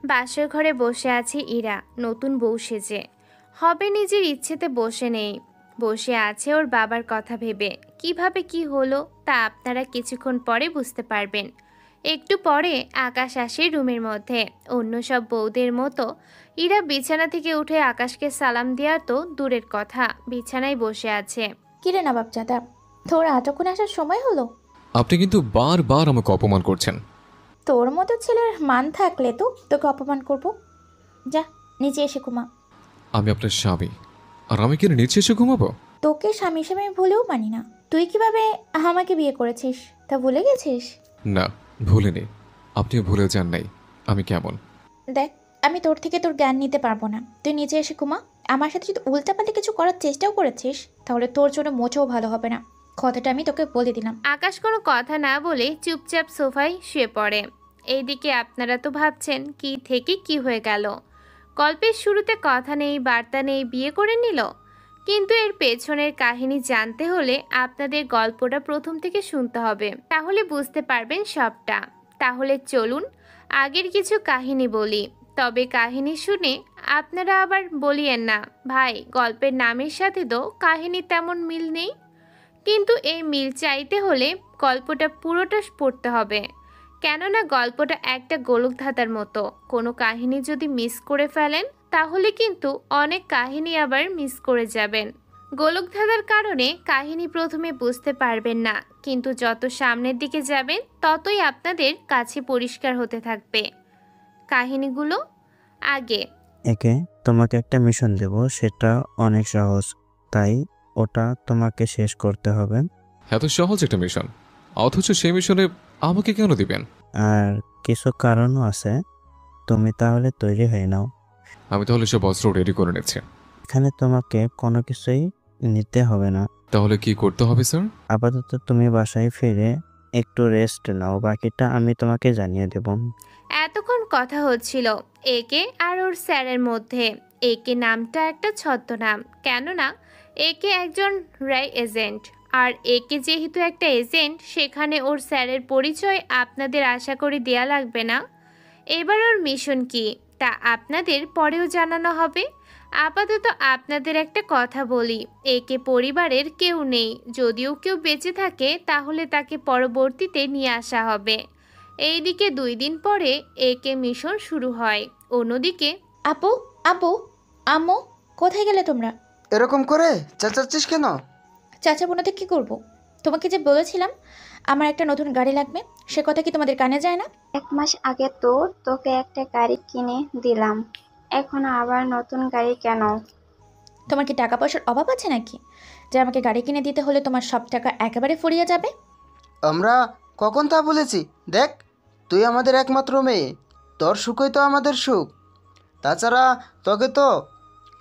বাসর ঘরে বসে আছে ইরা নতুন বউ সেজে। হবে নিজের ইচ্ছেতে বসে নেই, বসে আছে ওর বাবার কথা ভেবে। কিভাবে কি হলো তা আপনারা কিছুক্ষণ পরে বুঝতে পারবেন। একটু পরে আকাশ আসে রুমের মধ্যে। অন্য সব বউদের মতো ইরা বিছানা থেকে উঠে আকাশকে সালাম দেওয়া তো দূরের কথা, বিছানায় বসে আছে। কিরে নবাবজাদা, তোর এতক্ষণ আসার সময় হলো? আপনি কিন্তু বারবার আমাকে অপমান করছেন। তোর মতো ছেলের মান থাকলে তো তোকে অপমান করব। যা, নিচে এসে ঘুমা। আমি আপনার স্বামী, আর আমি কি নিচে এসে ঘুমাবো? তোকে স্বামী স্বামী ভুলেও মানি না। তুই কিভাবে আমাকে বিয়ে করেছিস তা ভুলে গেছিস? না, ভুলিনি। আপনিও ভুলে যান নাই আমি কেমন। দেখ, আমি তোর থেকে তোর জ্ঞান নিতে পারবো না। তুই নিচে এসে ঘুমা। আমার সাথে যদি উল্টাপাল্টা কিছু করার চেষ্টাও করেছিস তাহলে তোর জন্য মোটেও ভালো হবে না। কথাটা আমি তোকে বলে দিলাম। আকাশ কোনো কথা না বলে চুপচাপ সোফায় শুয়ে পড়ে। এইদিকে আপনারা তো ভাবছেন কি থেকে কি হয়ে গেল। গল্পের শুরুতে কথা নেই বার্তা নেই, বিয়ে করে নিল। কিন্তু এর পেছনের কাহিনী জানতে হলে আপনাদের গল্পটা প্রথম থেকে শুনতে হবে, তাহলে বুঝতে পারবেন সবটা। তাহলে চলুন আগের কিছু কাহিনী বলি। তবে কাহিনী শুনে আপনারা আবার বলিয়েন না, ভাই গল্পের নামের সাথে তো কাহিনী তেমন মিল নেই। কিন্তু এই মিল চাইতে হলে গল্পটা পুরোটা পড়তে হবে, কেননা গল্পটা একটা গোলকধাঁধার মতো। কোনো কাহিনী যদি মিস করে ফেলেন তাহলে কিন্তু অনেক কাহিনী আবার মিস করে যাবেন। গোলকধাঁধার কারণে কাহিনী প্রথমে বুঝতে পারবেন না, কিন্তু যত সামনের দিকে যাবেন ততই আপনাদের কাছে পরিষ্কার হতে থাকবে কাহিনীগুলো। আগে একে তোমাকে একটা মিশন দেব, সেটা অনেক সহজ, তাই ওটা তোমাকে শেষ করতে হবে। এত সহজ একটা মিশন, অথচ সেই মিশনে আমাকে কেন দিবেন? আর কিছু কারণও আছে, তুমি তাহলে তৈরি হয়ে নাও। আমি তাহলে সব অস্ত্র রেডি করে নিচ্ছি। এখানে তোমাকে কোনো কিছুই নিতে হবে না। তাহলে কি করতে হবে স্যার? আপাতত তুমি বাসায় ফিরে একটু রেস্ট নাও, বাকিটা আমি তোমাকে জানিয়ে দেব। এতক্ষণ কথা হচ্ছিল একে আর ওর স্যারের মধ্যে। একে নামটা একটা ছদ্মনাম, কেননা একে একজন র্যাই এজেন্ট। আর একে যেহেতু একটা এজেন্ট, সেখানে ওর স্যারের পরিচয় আপনাদের আশা করি দেয়া লাগবে না। এবার ওর মিশন কি তা আপনাদের পরেও জানানো হবে। আপাতত আপনাদের একটা কথা বলি, একে পরিবারের কেউ নেই। যদিও কেউ বেঁচে থাকে তাহলে তাকে পরবর্তীতে নিয়ে আসা হবে। এইদিকে 2 দিন পরে একে মিশন শুরু হয়। অন্যদিকে আপু, আপু, আম্মু, কোথায় গেলে তোমরা? এরকম করে চেঁচাচ্ছিস কেন? চাচা বোনাতে কি করব? তোমাকে যে বলেছিলাম আমার একটা নতুন গাড়ি লাগবে, সে কথা কি তোমাদের কানে যায় না? 1 মাস আগে তো তোকে একটা গাড়ি কিনে দিলাম, এখন আবার নতুন গাড়ি কেন? তোমার কি টাকা পয়সার অভাব আছে নাকি যে আমাকে গাড়ি কিনে দিতে হলে তোমার সব টাকা একেবারে ফুরিয়ে যাবে? আমরা কখন তা বলেছি? দেখ, তুই আমাদের একমাত্র মেয়ে, তোর সুখই তো আমাদের সুখ। তাছাড়া তোকে তো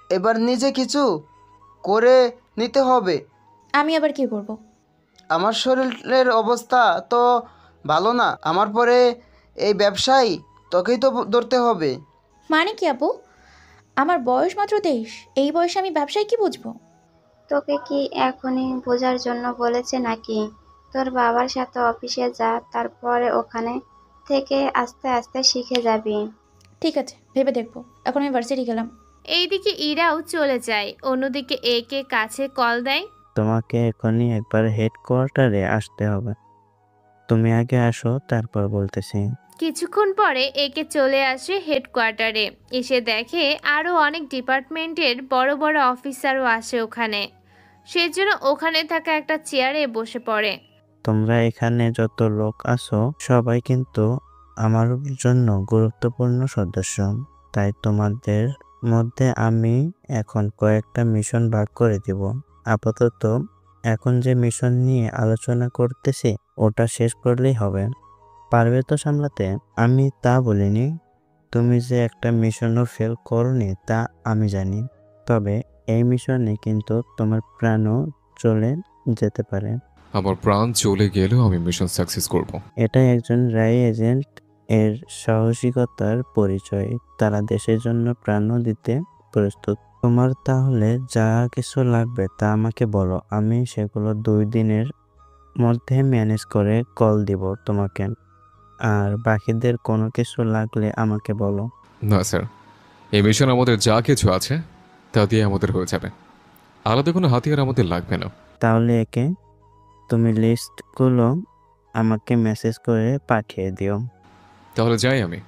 এবার নিজে কিছু করে নিতে হবে। আমি আবার কি করব? আমার শরীরের অবস্থা তো ভালো না, আমার পরে এই ব্যবসায় তোকেই তো ধরতে হবে। মানে কি আপু? আমার বয়স মাত্র 23, এই বয়সে আমি ব্যবসায় কি বুঝবো? তোকে কি এখনই বোঝার জন্য বলেছে নাকি? তোর বাবার সাথে অফিসে যা, তারপরে ওখানে থেকে আস্তে আস্তে শিখে যাবি। ঠিক আছে, ভেবে দেখবো। এখন আমি ভার্সিটি গেলাম। এইদিকে ইরাও চলে যায়। অন্যদিকে একে কাছে কল দেয়। তোমাকে এখনই একবার হেডকোয়ার্টারে আসতে হবে। তুমি আগে আসো, তারপর বলতেছি। কিছুক্ষণ পরে একে চলে আসে হেডকোয়ার্টারে। এসে দেখে আরও অনেক ডিপার্টমেন্টের বড় বড় অফিসারও আসে ওখানে। সেজন্য ওখানে থাকা একটা চেয়ারে বসে পড়ে। তোমরা এখানে যত লোক আছো সবাই কিন্তু আমার জন্য গুরুত্বপূর্ণ সদস্য, তাই তোমাদের মধ্যে আমি এখন কয়েকটা মিশন ভাগ করে দিব। আপাতত এখন যে মিশন নিয়ে আলোচনা করতেছি ওটা শেষ করলেই হবে। পারবে তো সামলাতে? আমি তা বলিনি। তুমি যে একটা মিশনও ফেল করনি তা আমি জানি। তবে এই মিশনে কিন্তু তোমার প্রাণও চলে যেতে পারে। আমার প্রাণ চলে গেলেও আমি মিশন সাকসেস করব। এটাই একজন রাই এজেন্ট এর সাহসিকতার পরিচয়। তারা দেশের জন্য প্রাণও দিতে প্রস্তুত। তোমার তাহলে যা কিছু লাগবে তা আমাকে বলো, আমি সেগুলো 2 দিনের মধ্যে ম্যানেজ করে কল দিব তোমাকে। আর বাকিদের কোনো কিছু লাগলে আমাকে বলো। না স্যার, এই মিশন আমাদের যা কিছু আছে তা দিয়ে আমাদের হয়ে যাবে। আলাদা কোনো হাতিয়ার আমাদের লাগবে না। তাহলে একে তুমি লিস্টগুলো আমাকে মেসেজ করে পাঠিয়ে দিও। তাহলে যাই আমি।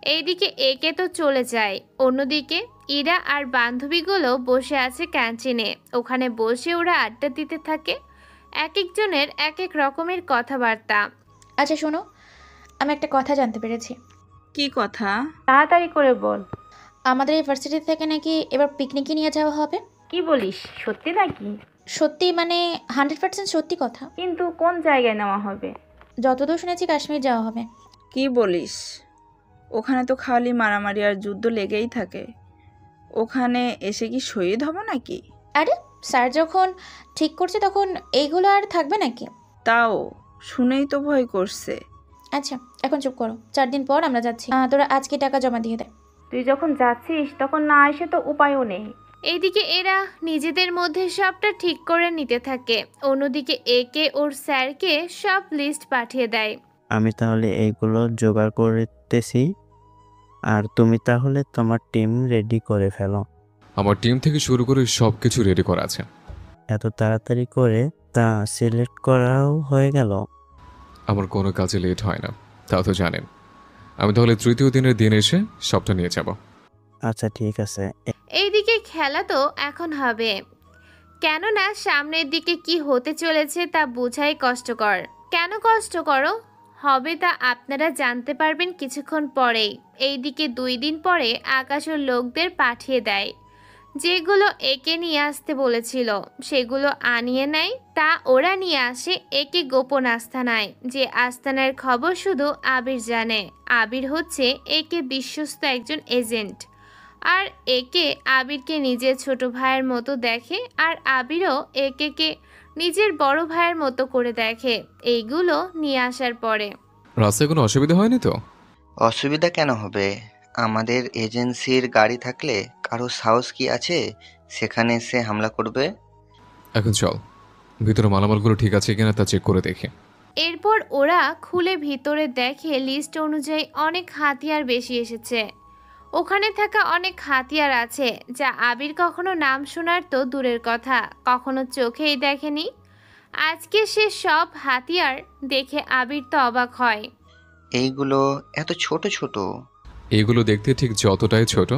এইদিকে একে তো চলে যায়, অন্যদিকে ইরা আর বান্ধবীগুলো বসে আছে ক্যান্টিনে। ওখানে বসে ওরা আড্ডা দিতে থাকে, এক একজনের এক এক রকমের কথাবার্তা। আচ্ছা শোনো, আমি একটা কথা জানতে পেরেছি। কি কথা? তাড়াতাড়ি করে বল। আমাদের ইউনিভার্সিটি থেকে নাকি এবার পিকনিকে নিয়ে যাওয়া হবে। কি বলিস, সত্যি নাকি? সত্যি মানে 100% সত্যি কথা। কিন্তু কোন জায়গায় নেওয়া হবে? যতদূর শুনেছি কাশ্মীর যাওয়া হবে। কি বলিস? ওখানে তো খালি মারামারি আর যুদ্ধ লেগেই থাকে। ওখানে এসে কি শহীদ হব নাকি? আরে স্যার যখন ঠিক করছে তখন এইগুলো আর থাকবে নাকি? তাও শুনেই তো ভয় করছে। আচ্ছা এখন চুপ করো, 4 দিন পর আমরা যাচ্ছি। তোরা আজকে টাকা জমা দিয়ে দে। তুই যখন যাচ্ছিস তখন না এসে তো উপায়ও নেই। এইদিকে এরা নিজেদের মধ্যে সবটা ঠিক করে নিতে থাকে, অন্যদিকে একে ওর স্যারকে সব লিস্ট পাঠিয়ে দেয়। আমি তাহলে এইগুলো জোগাড় করতেছি, আর তুমি তাহলে তোমার টিম রেডি করে ফেলো। আমার টিম থেকে শুরু করে সব কিছু রেডি করা আছে। এত তাড়াতাড়ি করে তা সিলেক্ট করাও হয়ে গেল? আমার কোনো কাজে লেট হয় না, তা তো জানেন। আমি তাহলে তৃতীয় দিনের দিন এসে সবটা নিয়ে যাব। আচ্ছা ঠিক আছে। এইদিকে খেলা তো এখন হবে, কেননা সামনের দিকে কি হতে চলেছে তা বোঝাই কষ্টকর। কেন কষ্টকর হবে তা আপনারা জানতে পারবেন কিছুক্ষণ পরেই। এইদিকে 2 দিন পরে আকাশ ও লোকদের পাঠিয়ে দেয়, যেগুলো একে নিয়ে আসতে বলেছিল সেগুলো আনিয়ে নেয়। তা ওরা নিয়ে আসে একে গোপন আস্তানায়, যে আস্তানার খবর শুধু আবির জানে। আবির হচ্ছে একে বিশ্বস্ত একজন এজেন্ট, আর একে আবিরকে নিজের ছোট ভাইয়ের মতো দেখে, আর আবিরও একে নিজের বড় ভাইয়ের মতো করে দেখে। এইগুলো নিয়ে আসার পরে রাস্তায় কোনো অসুবিধা হয়নি তো? অসুবিধা কেন হবে? আমাদের এজেন্সির গাড়ি থাকলে কারো সাহস কি আছে সেখানে এসে হামলা করবে? এখন চল, ভিতরে মালামালগুলো ঠিক আছে কিনা তা চেক করে দেখি। এরপর ওরা খুলে ভিতরে দেখে লিস্ট অনুযায়ী অনেক হাতিয়ার বেশি এসেছে। ওখানে থাকা অনেক হাতিয়ার আছে যা আবির কখনো নাম শোনার তো দূরের কথা, কখনো চোখেই দেখেনি। আজকে সে সব হাতিয়ার দেখে আবির তো অবাক হয়। এইগুলো এত ছোট ছোট? এইগুলো দেখতে ঠিক যতটাই ছোট,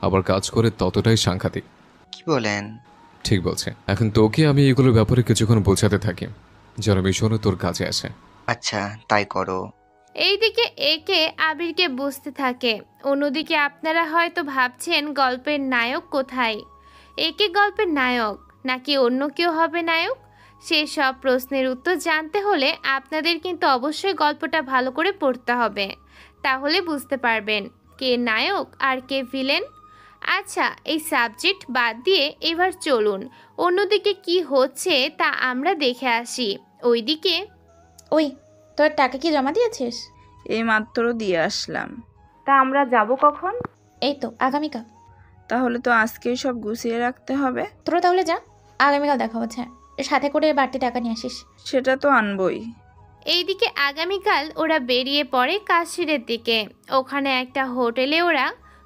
আবার কাজ করে ততটাই সাংঘাতিক। কি বলেন? ঠিক বলছে। এখন তোকে আমি এগুলোর ব্যাপারে কিছুক্ষণ বোঝাতে থাকি, যেন মিশনও তোর কাজে আসে। আচ্ছা তাই করো। এইদিকে একে আবিরকে বুঝতে থাকে, অন্যদিকে আপনারা হয়তো ভাবছেন গল্পের নায়ক কোথায়। একে গল্পের নায়ক নাকি অন্য কেউ হবে নায়ক, সে সব প্রশ্নের উত্তর জানতে হলে আপনাদের কিন্তু অবশ্যই গল্পটা ভালো করে পড়তে হবে, তাহলে বুঝতে পারবেন কে নায়ক আর কে ভিলেন। আচ্ছা এই সাবজেক্ট বাদ দিয়ে এবার চলুন অন্যদিকে কি হচ্ছে তা আমরা দেখে আসি। ওইদিকে ওই তোর টাকা কি জমা দিয়েছিস? এই মাত্র দিয়ে আসলাম। তা আমরা যাব কখন? এই তো আগামীকাল। তাহলে তো আজকেই সব গুছিয়ে রাখতে হবে। তোরা তাহলে যা, আগামীকাল দেখা হচ্ছে। সাথে করে বাড়তি টাকা নিয়ে আসিস। সেটা তো আনবই। এইদিকে আগামীকাল ওরা বেরিয়ে পড়ে কাশ্মীরের দিকে। ওখানে একটা হোটেলে ওরা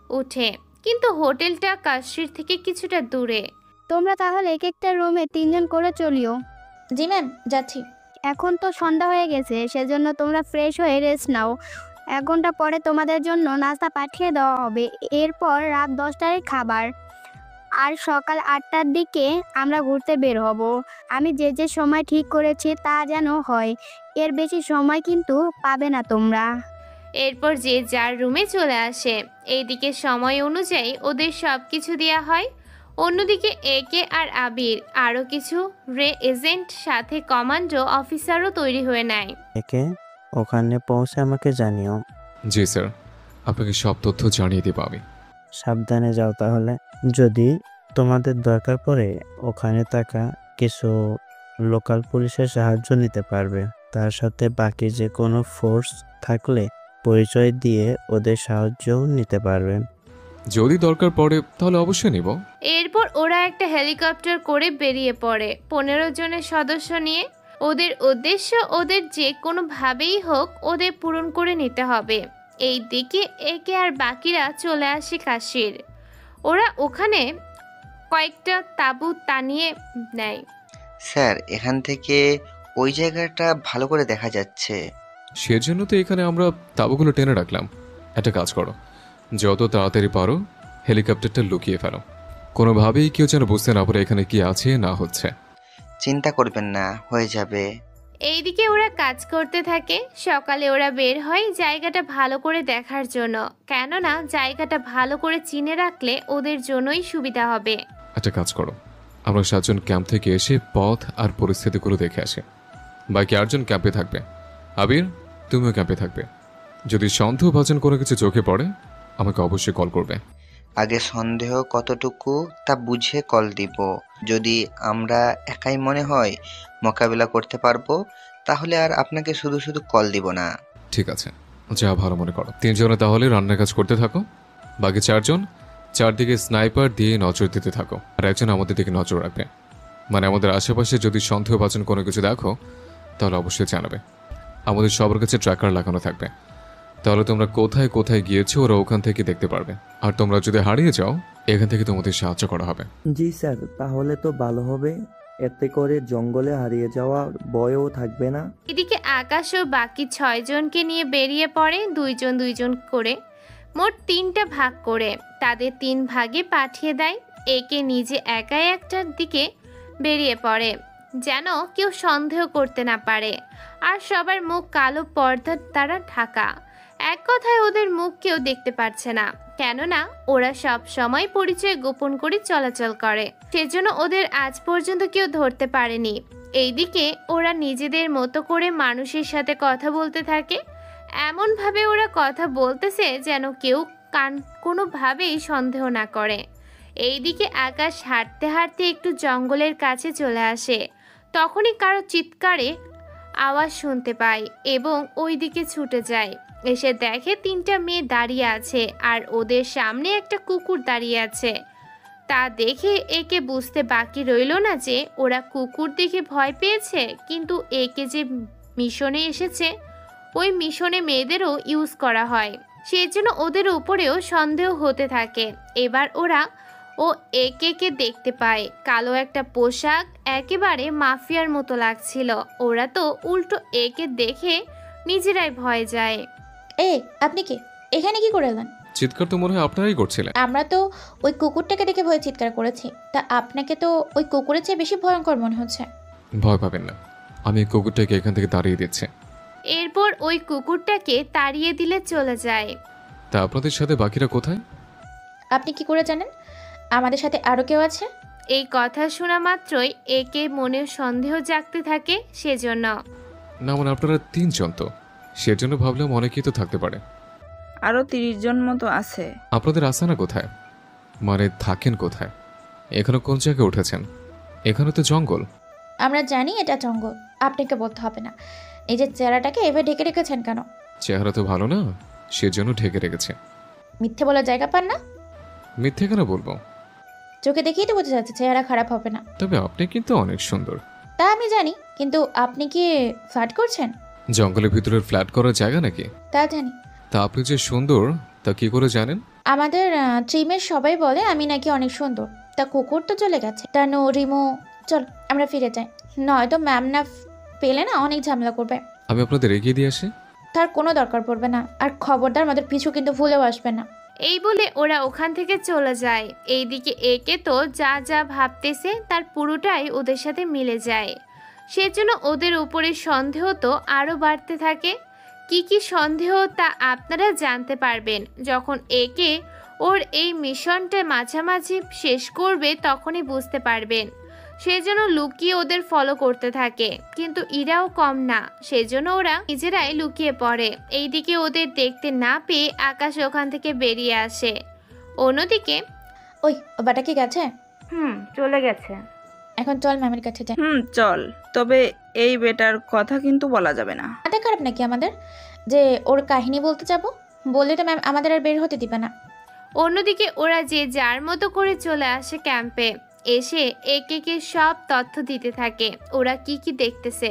উঠে, কিন্তু হোটেলটা কাশ্মীর থেকে কিছুটা দূরে। তোমরা তাহলে এক একটা রুমে 3 জন করে চলিও। জি ম্যাম, যাচ্ছি। এখন তো সন্ধ্যা হয়ে গেছে, সেজন্য তোমরা ফ্রেশ হয়ে রেস্ট নাও। 1 ঘন্টা পরে তোমাদের জন্য নাস্তা পাঠিয়ে দেওয়া হবে, এরপর রাত 10টায় খাবার, আর সকাল 8টার দিকে আমরা ঘুরতে বের হব। আমি যে সময় ঠিক করেছি তা যেন হয়, এর বেশি সময় কিন্তু পাবে না তোমরা। এরপর যে যার রুমে চলে আসে। এইদিকে সময় অনুযায়ী ওদের সব কিছু দেওয়া হয়। অন্যদিকে একে আর আবির আরও কিছু এজেন্ট সাথে কমান্ডো অফিসারও তৈরি হয়ে নেয়। একে ওখানে পৌঁছে আমাকে জানিও। জি স্যার, আপনাকে সব তথ্য জানিয়ে দেবো আমি। সাবধানে যাও তাহলে। যদি তোমাদের দরকার পড়ে ওখানে থাকা কিছু লোকাল পুলিশের সাহায্য নিতে পারবে। তার সাথে বাকি যে কোনো ফোর্স থাকলে পরিচয় দিয়ে ওদের সাহায্যও নিতে পারবেন। যদি দরকার পড়ে তাহলে অবশ্যই নিব। এরপর ওরা একটা হেলিকপ্টার করে বেরিয়ে পড়ে 15 জনের সদস্য নিয়ে। ওদের উদ্দেশ্য ওদের যে কোনোভাবেই হোক ওদের পূরণ করে নিতে হবে। এই দিকে একে আর বাকিরা চলে আসে কাশির। ওরা ওখানে কয়েকটা তাঁবু টানিয়ে নেয়। স্যার, এখান থেকে ওই জায়গাটা ভালো করে দেখা যাচ্ছে। সেজন্য তো এখানে আমরা তাঁবুগুলো টেনে রাখলাম। একটা কাজ করো, যত তাড়াতাড়ি পারো হেলিকপ্টারটা লুকিয়ে ফেলো, কোনোভাবেই কেউ যেন বুঝতে না পারে এখানে কি আছে না হচ্ছে। চিন্তা করবেন না, হয়ে যাবে। এইদিকে ওরা কাজ করতে থাকে। সকালে ওরা বের হয় জায়গাটা ভালো করে দেখার জন্য, কেননা জায়গাটা ভালো করে চিনে রাখলে ওদের জন্যই সুবিধা হবে। একটা কাজ করো, আমরা 7 জন ক্যাম্প থেকে এসে পথ আর পরিস্থিতিগুলো দেখে আসি। বাকি 8 জন ক্যাম্পে থাকবে। আবির, তুমিও ক্যাম্পে থাকবে। যদি সন্দেহভাজন কোনো কিছু চোখে পড়ে আমাকে অবশ্যই কল করবে। আগে সন্দেহ কতটুকু তা বুঝে কল দিব। যদি আমরা একাই মনে হয় মোকাবিলা করতে পারবো, তাহলে আর আপনাকে শুধু শুধু কল দিব না। ঠিক আছে, যা ভালো মনে করো। 3 জনে তাহলে রান্নার কাজ করতে থাকো, বাকি 4 জন চারদিকে স্নাইপার দিয়ে নজর দিতে থাকো, আর একজন আমাদের দিকে নজর রাখবে। মানে আমাদের আশেপাশে যদি সন্দেহভাজন কোনো কিছু দেখো তাহলে অবশ্যই জানাবে। আমাদের সবার কাছে ট্র্যাকার লাগানো থাকবে, তাহলে তোমরা কোথায় কোথায় গিয়েছো ওরা ওখান থেকে দেখতে পারবে। আর তোমরা যদি হারিয়ে যাও এখান থেকে তোমাদের সাহায্য করা হবে। জি স্যার, তাহলে তো ভালো হবে। এতে করে জঙ্গলে হারিয়ে যাওয়ার ভয়ও থাকবে না। এদিকে আকাশ ও বাকি 6 জনকে নিয়ে বেরিয়ে পড়ে 2 জন করে, মোট 3টা ভাগ করে তাদের 3 ভাগে পাঠিয়ে দেয়। একে নিজে একাই একটার দিকে বেরিয়ে পড়ে যেন কেউ সন্দেহ করতে না পারে, আর সবার মুখ কালো পর্দার দ্বারা ঢাকা। এক কথায় ওদের মুখ কেউ দেখতে পারছে না, কেননা ওরা সব সময় পরিচয় গোপন করে চলাচল করে। সেজন্য ওদের আজ পর্যন্ত কেউ ধরতে পারেনি। এইদিকে ওরা নিজেদের মতো করে মানুষের সাথে কথা বলতে থাকে। এমনভাবে ওরা কথা বলতেছে যেন কেউ কোনোভাবেই সন্দেহ না করে। এইদিকে আকাশ হাঁটতে হাঁটতে একটু জঙ্গলের কাছে চলে আসে। তখনই কারো চিৎকারে আওয়াজ শুনতে পায় এবং ওই দিকে ছুটে যায়। এসে দেখে 3টা মেয়ে দাঁড়িয়ে আছে আর ওদের সামনে একটা কুকুর দাঁড়িয়ে আছে। তা দেখে একে বুঝতে বাকি রইল না যে ওরা কুকুর দেখে ভয় পেয়েছে, কিন্তু একে যে মিশনে এসেছে ওই মিশনে মেয়েদেরও ইউজ করা হয়, সেজন্য ওদের উপরেও সন্দেহ হতে থাকে। এবার ওরা ও একে দেখতে পায়। কালো একটা পোশাক, একেবারে মাফিয়ার মতো লাগছিল। ওরা তো উল্টো একে দেখে নিজেরাই ভয় যায়। আপনি কে? এখানে কি করে এলেন? চিৎকার তো মনে হয় আপনারাই করছিলেন। আমরা তো ওই কুকুরটাকে দেখে ভয়ে চিৎকার করেছি, তা আপনাকে তো ওই কুকুরের চেয়ে বেশি ভয়ঙ্কর মনে হচ্ছে। ভয় পাবেন না, আমি এই কুকুরটাকে এখান থেকে তাড়িয়ে দিচ্ছি। এরপর ওই কুকুরটাকে তাড়িয়ে দিলে চলে যায়। তা আপনাদের সাথে বাকিরা কোথায়? আপনি কি করে জানেন আমাদের সাথে আরো কেউ আছে? এই কথা শোনা মাত্রই একে মনে সন্দেহ জাগতে থাকে, সেজন্য। না মানে আপনারা 3 জন তো, সেজন্য ভাবলাম অনেকেই তো থাকতে পারে। আরও 30 জন মতো আছে। আপনাদের আসানা কোথায়? মানে থাকেন কোথায়? এখানে কোন জায়গায় উঠেছেন? এখানে তো জঙ্গল। আমরা জানি এটা জঙ্গল, আপনাকে বলতে হবে না। এই যে চেহারাটাকে এভাবে ঢেকে রেখেছেন কেন? চেহারা তো ভালো না, সেজন্য ঢেকে রেখেছে। মিথ্যে বলার জায়গা পান না? মিথ্যে কেন বলবো? চোখে দেখেই তো বোঝা যাচ্ছে চেহারা খারাপ হবে না। তবে আপনি কিন্তু অনেক সুন্দর। তা আমি জানি, কিন্তু আপনি কি ফ্ল্যাট করছেন? জঙ্গলের ভিতরের ফ্ল্যাট করার জায়গা নাকি? তা জানি। তা আপনি যে সুন্দর তা কি করে জানেন? আমাদের টিমের সবাই বলে আমি নাকি অনেক সুন্দর। তা কুকুর তো চলে গেছে, তানু রিমো, চল আমরা ফিরে যাই, নয়তো ম্যাম না পেলে না অনেক ঝামেলা করবে। আমি আপনাদের এগিয়ে দিয়ে আসি। তার কোনো দরকার পড়বে না, আর খবরদার আমাদের পিছু কিন্তু ভুলেও আসবে না। এই বলে ওরা ওখান থেকে চলে যায়। এইদিকে একে তো যা যা ভাবতেছে তার পুরোটাই ওদের সাথে মিলে যায়, সেজন্য ওদের উপরে সন্দেহ তো আরও বাড়তে থাকে। কি কি সন্দেহ তা আপনারা জানতে পারবেন যখন একে ওর এই মিশনটা মাঝামাঝি শেষ করবে, তখনই বুঝতে পারবেন। সেজন্য লুকিয়ে ওদের ফলো করতে থাকে, কিন্তু এরাও কম না, সেজন্য ওরা নিজেরাই লুকিয়ে পড়ে। এইদিকে ওদের দেখতে না পেয়ে আকাশ ওখান থেকে বেরিয়ে আসে। অন্যদিকে ওই বাটা কি গেছে? চলে গেছে। এখন চল ম্যামের কাছে যাই। চল, তবে এই বেটার কথা কিন্তু বলা যাবে না। মাথা খারাপ নাকি আমাদের যে ওর কাহিনী বলতে যাব? বললে তো ম্যাম আমাদের আর বের হতে দিবে না। অন্যদিকে ওরা যে যার মতো করে চলে আসে ক্যাম্পে। এসে একে সব তথ্য দিতে থাকে ওরা কি কি দেখতেছে।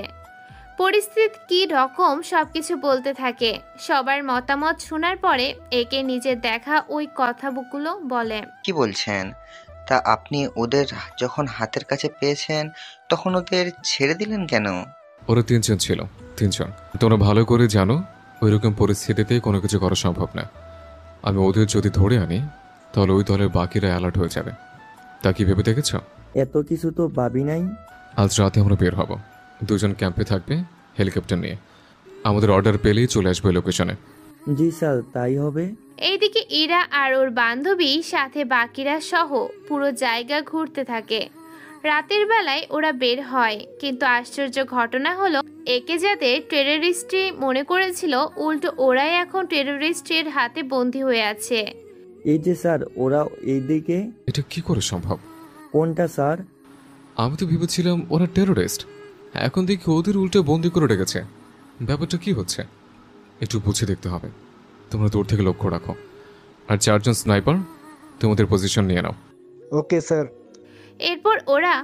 পরিস্থিতি কি রকম সবকিছু বলতে থাকে। সবার মতামত শোনার পরে একে নিজের দেখা ওই কথাগুলো বলে। কি বলছেন? তা আপনি ওদের যখন হাতের কাছে পেয়েছেন তখন ওদের ছেড়ে দিলেন কেন? ওরা 3 জন ছিল, 3 জন। তোমরা ভালো করে জানো ওইরকম পরিস্থিতিতে কোনো কিছু করা সম্ভব না। আমি ওদের যদি ধরে আনি তাহলে ওই দলের বাকিরা অ্যালার্ট হয়ে যাবে। তা কি ভেবে দেখেছ? এত কিছু তো ভাবি নাই। আজ রাতে আমরা বের হব, 2 জন ক্যাম্পে থাকবে হেলিকপ্টার নিয়ে। আমাদের অর্ডার পেলেই চলে আসবে লোকেশনে। জি স্যার, তাই হবে। এইদিকে ইরা আর ওর বান্ধবী সাথে বাকিরা সহ পুরো জায়গা ঘুরতে থাকে। রাতের বেলায় ওরা বের হয়, কিন্তু আশ্চর্য ঘটনা হলো একে যাদের টেররিস্টই মনে করেছিল উল্টো ওরাই এখন টেররিস্টের হাতে বন্দী হয়ে আছে। এই যে স্যার, ওরা এইদিকে। এটা কি করে সম্ভব? কোনটা স্যার? আমি তো ভেবেছিলাম ওরা টেররিস্ট, এখন দেখি ওদের উল্টো বন্দি করে রেখেছে। ব্যাপারটা কি হচ্ছে একটু বুঝে দেখতে হবে। তোমরা দূর থেকে লক্ষ্য রাখো, আর 4 জন স্নাইপার তোমাদের পজিশন নিয়ে নাও। Okay sir. এরপর ওরা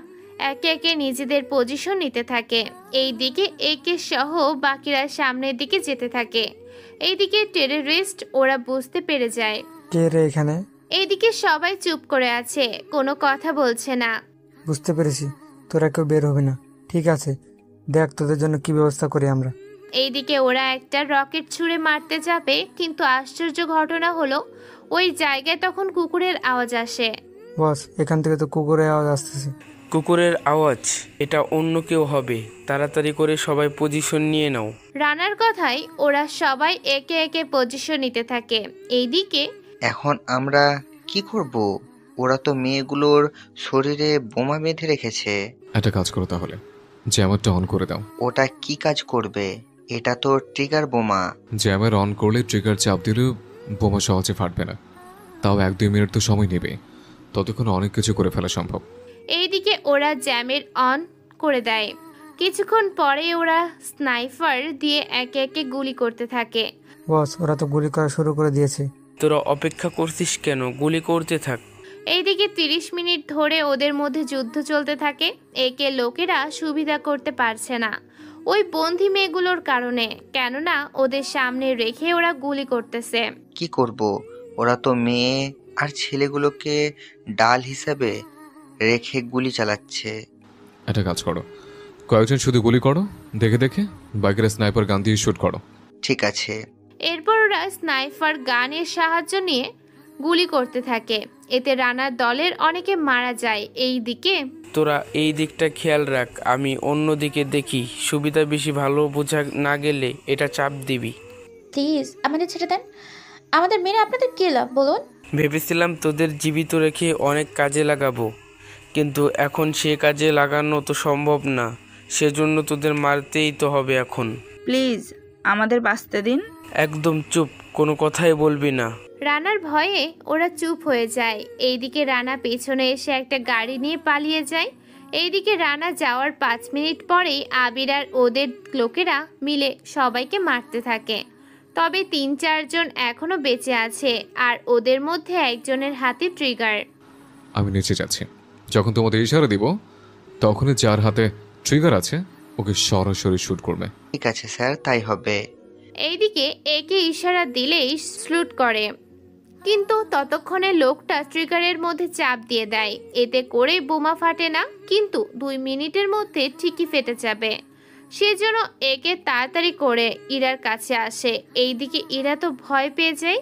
একে একে নিজেদের পজিশন নিতে থাকে। এই দিকে একে সহ বাকিরা সামনের দিকে যেতে থাকে। এইদিকে টেররিস্ট ওরা বুঝতে পেরে যায়। কে রে এখানে? এইদিকে সবাই চুপ করে আছে, কোনো কথা বলছে না। বুঝতে পেরেছি, তোরা কেউ বের হবে না। ঠিক আছে, দেখ তোদের জন্য কি ব্যবস্থা করি আমরা। এইদিকে ওরা একটা রকেট ছুঁড়ে মারতে যাবে, কিন্তু আশ্চর্য ঘটনা হলো ওই জায়গায় তখন কুকুরের আওয়াজ আসে। বস, এখান থেকে তো কুকুরের আওয়াজ আসতেছে। কুকুরের আওয়াজ? এটা অন্য কেউ হবে। তাড়াতাড়ি করে সবাই পজিশন নিয়ে নাও। রানার কথাই ওরা সবাই একে একে পজিশন নিতে থাকে। এইদিকে এখন আমরা কি করব? ওরা তো মেয়েগুলোর শরীরে বোমা বেঁধে রেখেছে। একটা কাজ করো তাহলে, জ্যামারটা অন করে দাও। ওটা কি কাজ করবে? এটা তো ট্রিগার বোমা। জ্যামার অন করলে ট্রিগার চাপ দিলেও বোমা সহজে ফাটবে না। তাও 1-2 মিনিট তো সময় নেবে, ততক্ষণ অনেক কিছু করে ফেলা সম্ভব। এইদিকে ওরা জ্যামের অন করে দেয়। কিছুক্ষণ পরে ওরা স্নাইপার দিয়ে একে একে গুলি করতে থাকে। বস, ওরা তো গুলি করা শুরু করে দিয়েছে। তোরা অপেক্ষা করছিস কেন? গুলি করতে থাক। এইদিকে 30 মিনিট ধরে ওদের মধ্যে যুদ্ধ চলতে থাকে। একে লোকেরা সুবিধা করতে পারছে না ওই বন্দি মেয়েগুলোর কারণে, কেননা ওদের সামনে রেখে ওরা গুলি করতেছে। কি করব? ওরা তো মেয়ে আর ছেলেগুলোকে ডাল হিসাবে রেখে গুলি চালাচ্ছে। একটা কাজ করো, কয়েকজন শুধু গুলি করো, দেখে দেখে বাকিরা স্নাইপার গান দিয়ে শুট করো। ঠিক আছে। এরপর ওরা স্নাইপার গানের সাহায্য নিয়ে গুলি করতে থাকে। এতে রানার দলের অনেকে মারা যায়। এই দিকে তোরা এই দিকটা খেয়াল রাখ, আমি অন্য দিকে দেখি। সুবিধা বেশি ভালো বোঝা না গেলে এটা চাপ দিবি। প্লিজ আমাদের ছেড়ে দেন। আমাদের মেরে আপনাদের কি লাভ বলুন? ভেবেছিলাম তোদের জীবিত রেখে অনেক কাজে লাগাবো, কিন্তু এখন সে কাজে লাগানো তো সম্ভব না। সেজন্য তোদের মারতেই তো হবে এখন। প্লিজ আমাদের বাঁচতে দিন। একদম চুপ, কোনো কথাই বলবি না। রানার ভয়ে ওরা চুপ হয়ে যায়। এইদিকে রানা পেছনে এসে একটা গাড়ি নিয়ে পালিয়ে যায়। এইদিকে রানা যাওয়ার 5 মিনিট পরেই আবির আর ওদের লোকেরা মিলে সবাইকে মারতে থাকে। তবে 3-4 জন এখনো বেঁচে আছে, আর ওদের মধ্যে একজনের হাতে ট্রিগার। আমি নিচে যাচ্ছি, যখন তোমাদের ইশারা দিব তখনই যার হাতে ট্রিগার আছে ওকে সরাসরি শুট করবে। ঠিক আছে স্যার, তাই হবে। এইদিকে একে ইশারা দিলেই স্লুট করে, কিন্তু ততক্ষণে লোকটা ট্রিগারের মধ্যে চাপ দিয়ে দেয়। এতে করে বোমা ফাটে না, কিন্তু 2 মিনিটের মধ্যে ঠিকই ফেটে যাবে। সেজন্য একে তাড়াতাড়ি করে ইরার কাছে আসে। এইদিকে ইরা তো ভয় পেয়ে যায়,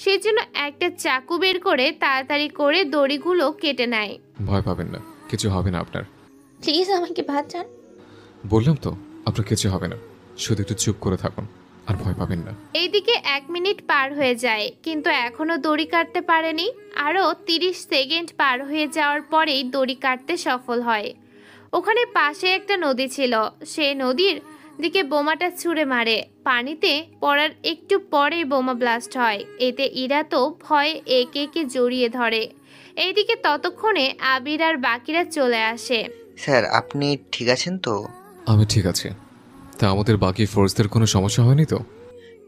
সেজন্য একটা চাকু বের করে তাড়াতাড়ি করে দড়িগুলো কেটে নেয়। ভয় পাবেন না, কিছু হবে না আপনার। প্লিজ আমাকে বাঁচান। বললাম তো আপনার কিছু হবে না, শুধু একটু চুপ করে থাকুন আর ভয় পাবেন না। এইদিকে 1 মিনিট পার হয়ে যায়, কিন্তু এখনো দড়ি কাটতে পারেনি। আরও 30 সেকেন্ড পার হয়ে যাওয়ার পরেই দড়ি কাটতে সফল হয়। ওখানে পাশে একটা নদী ছিল, সে নদীর দিকে বোমাটা ছুঁড়ে মারে। পানিতে পড়ার একটু পরেই বোমা ব্লাস্ট হয়। এতে ইরা তো ভয়ে একে একে জড়িয়ে ধরে। এইদিকে ততক্ষণে আবির আর বাকিরা চলে আসে। স্যার, আপনি ঠিক আছেন তো? আমি ঠিক আছি। তা আমাদের বাকি ফোর্সদের কোনো সমস্যা হয়নি তো?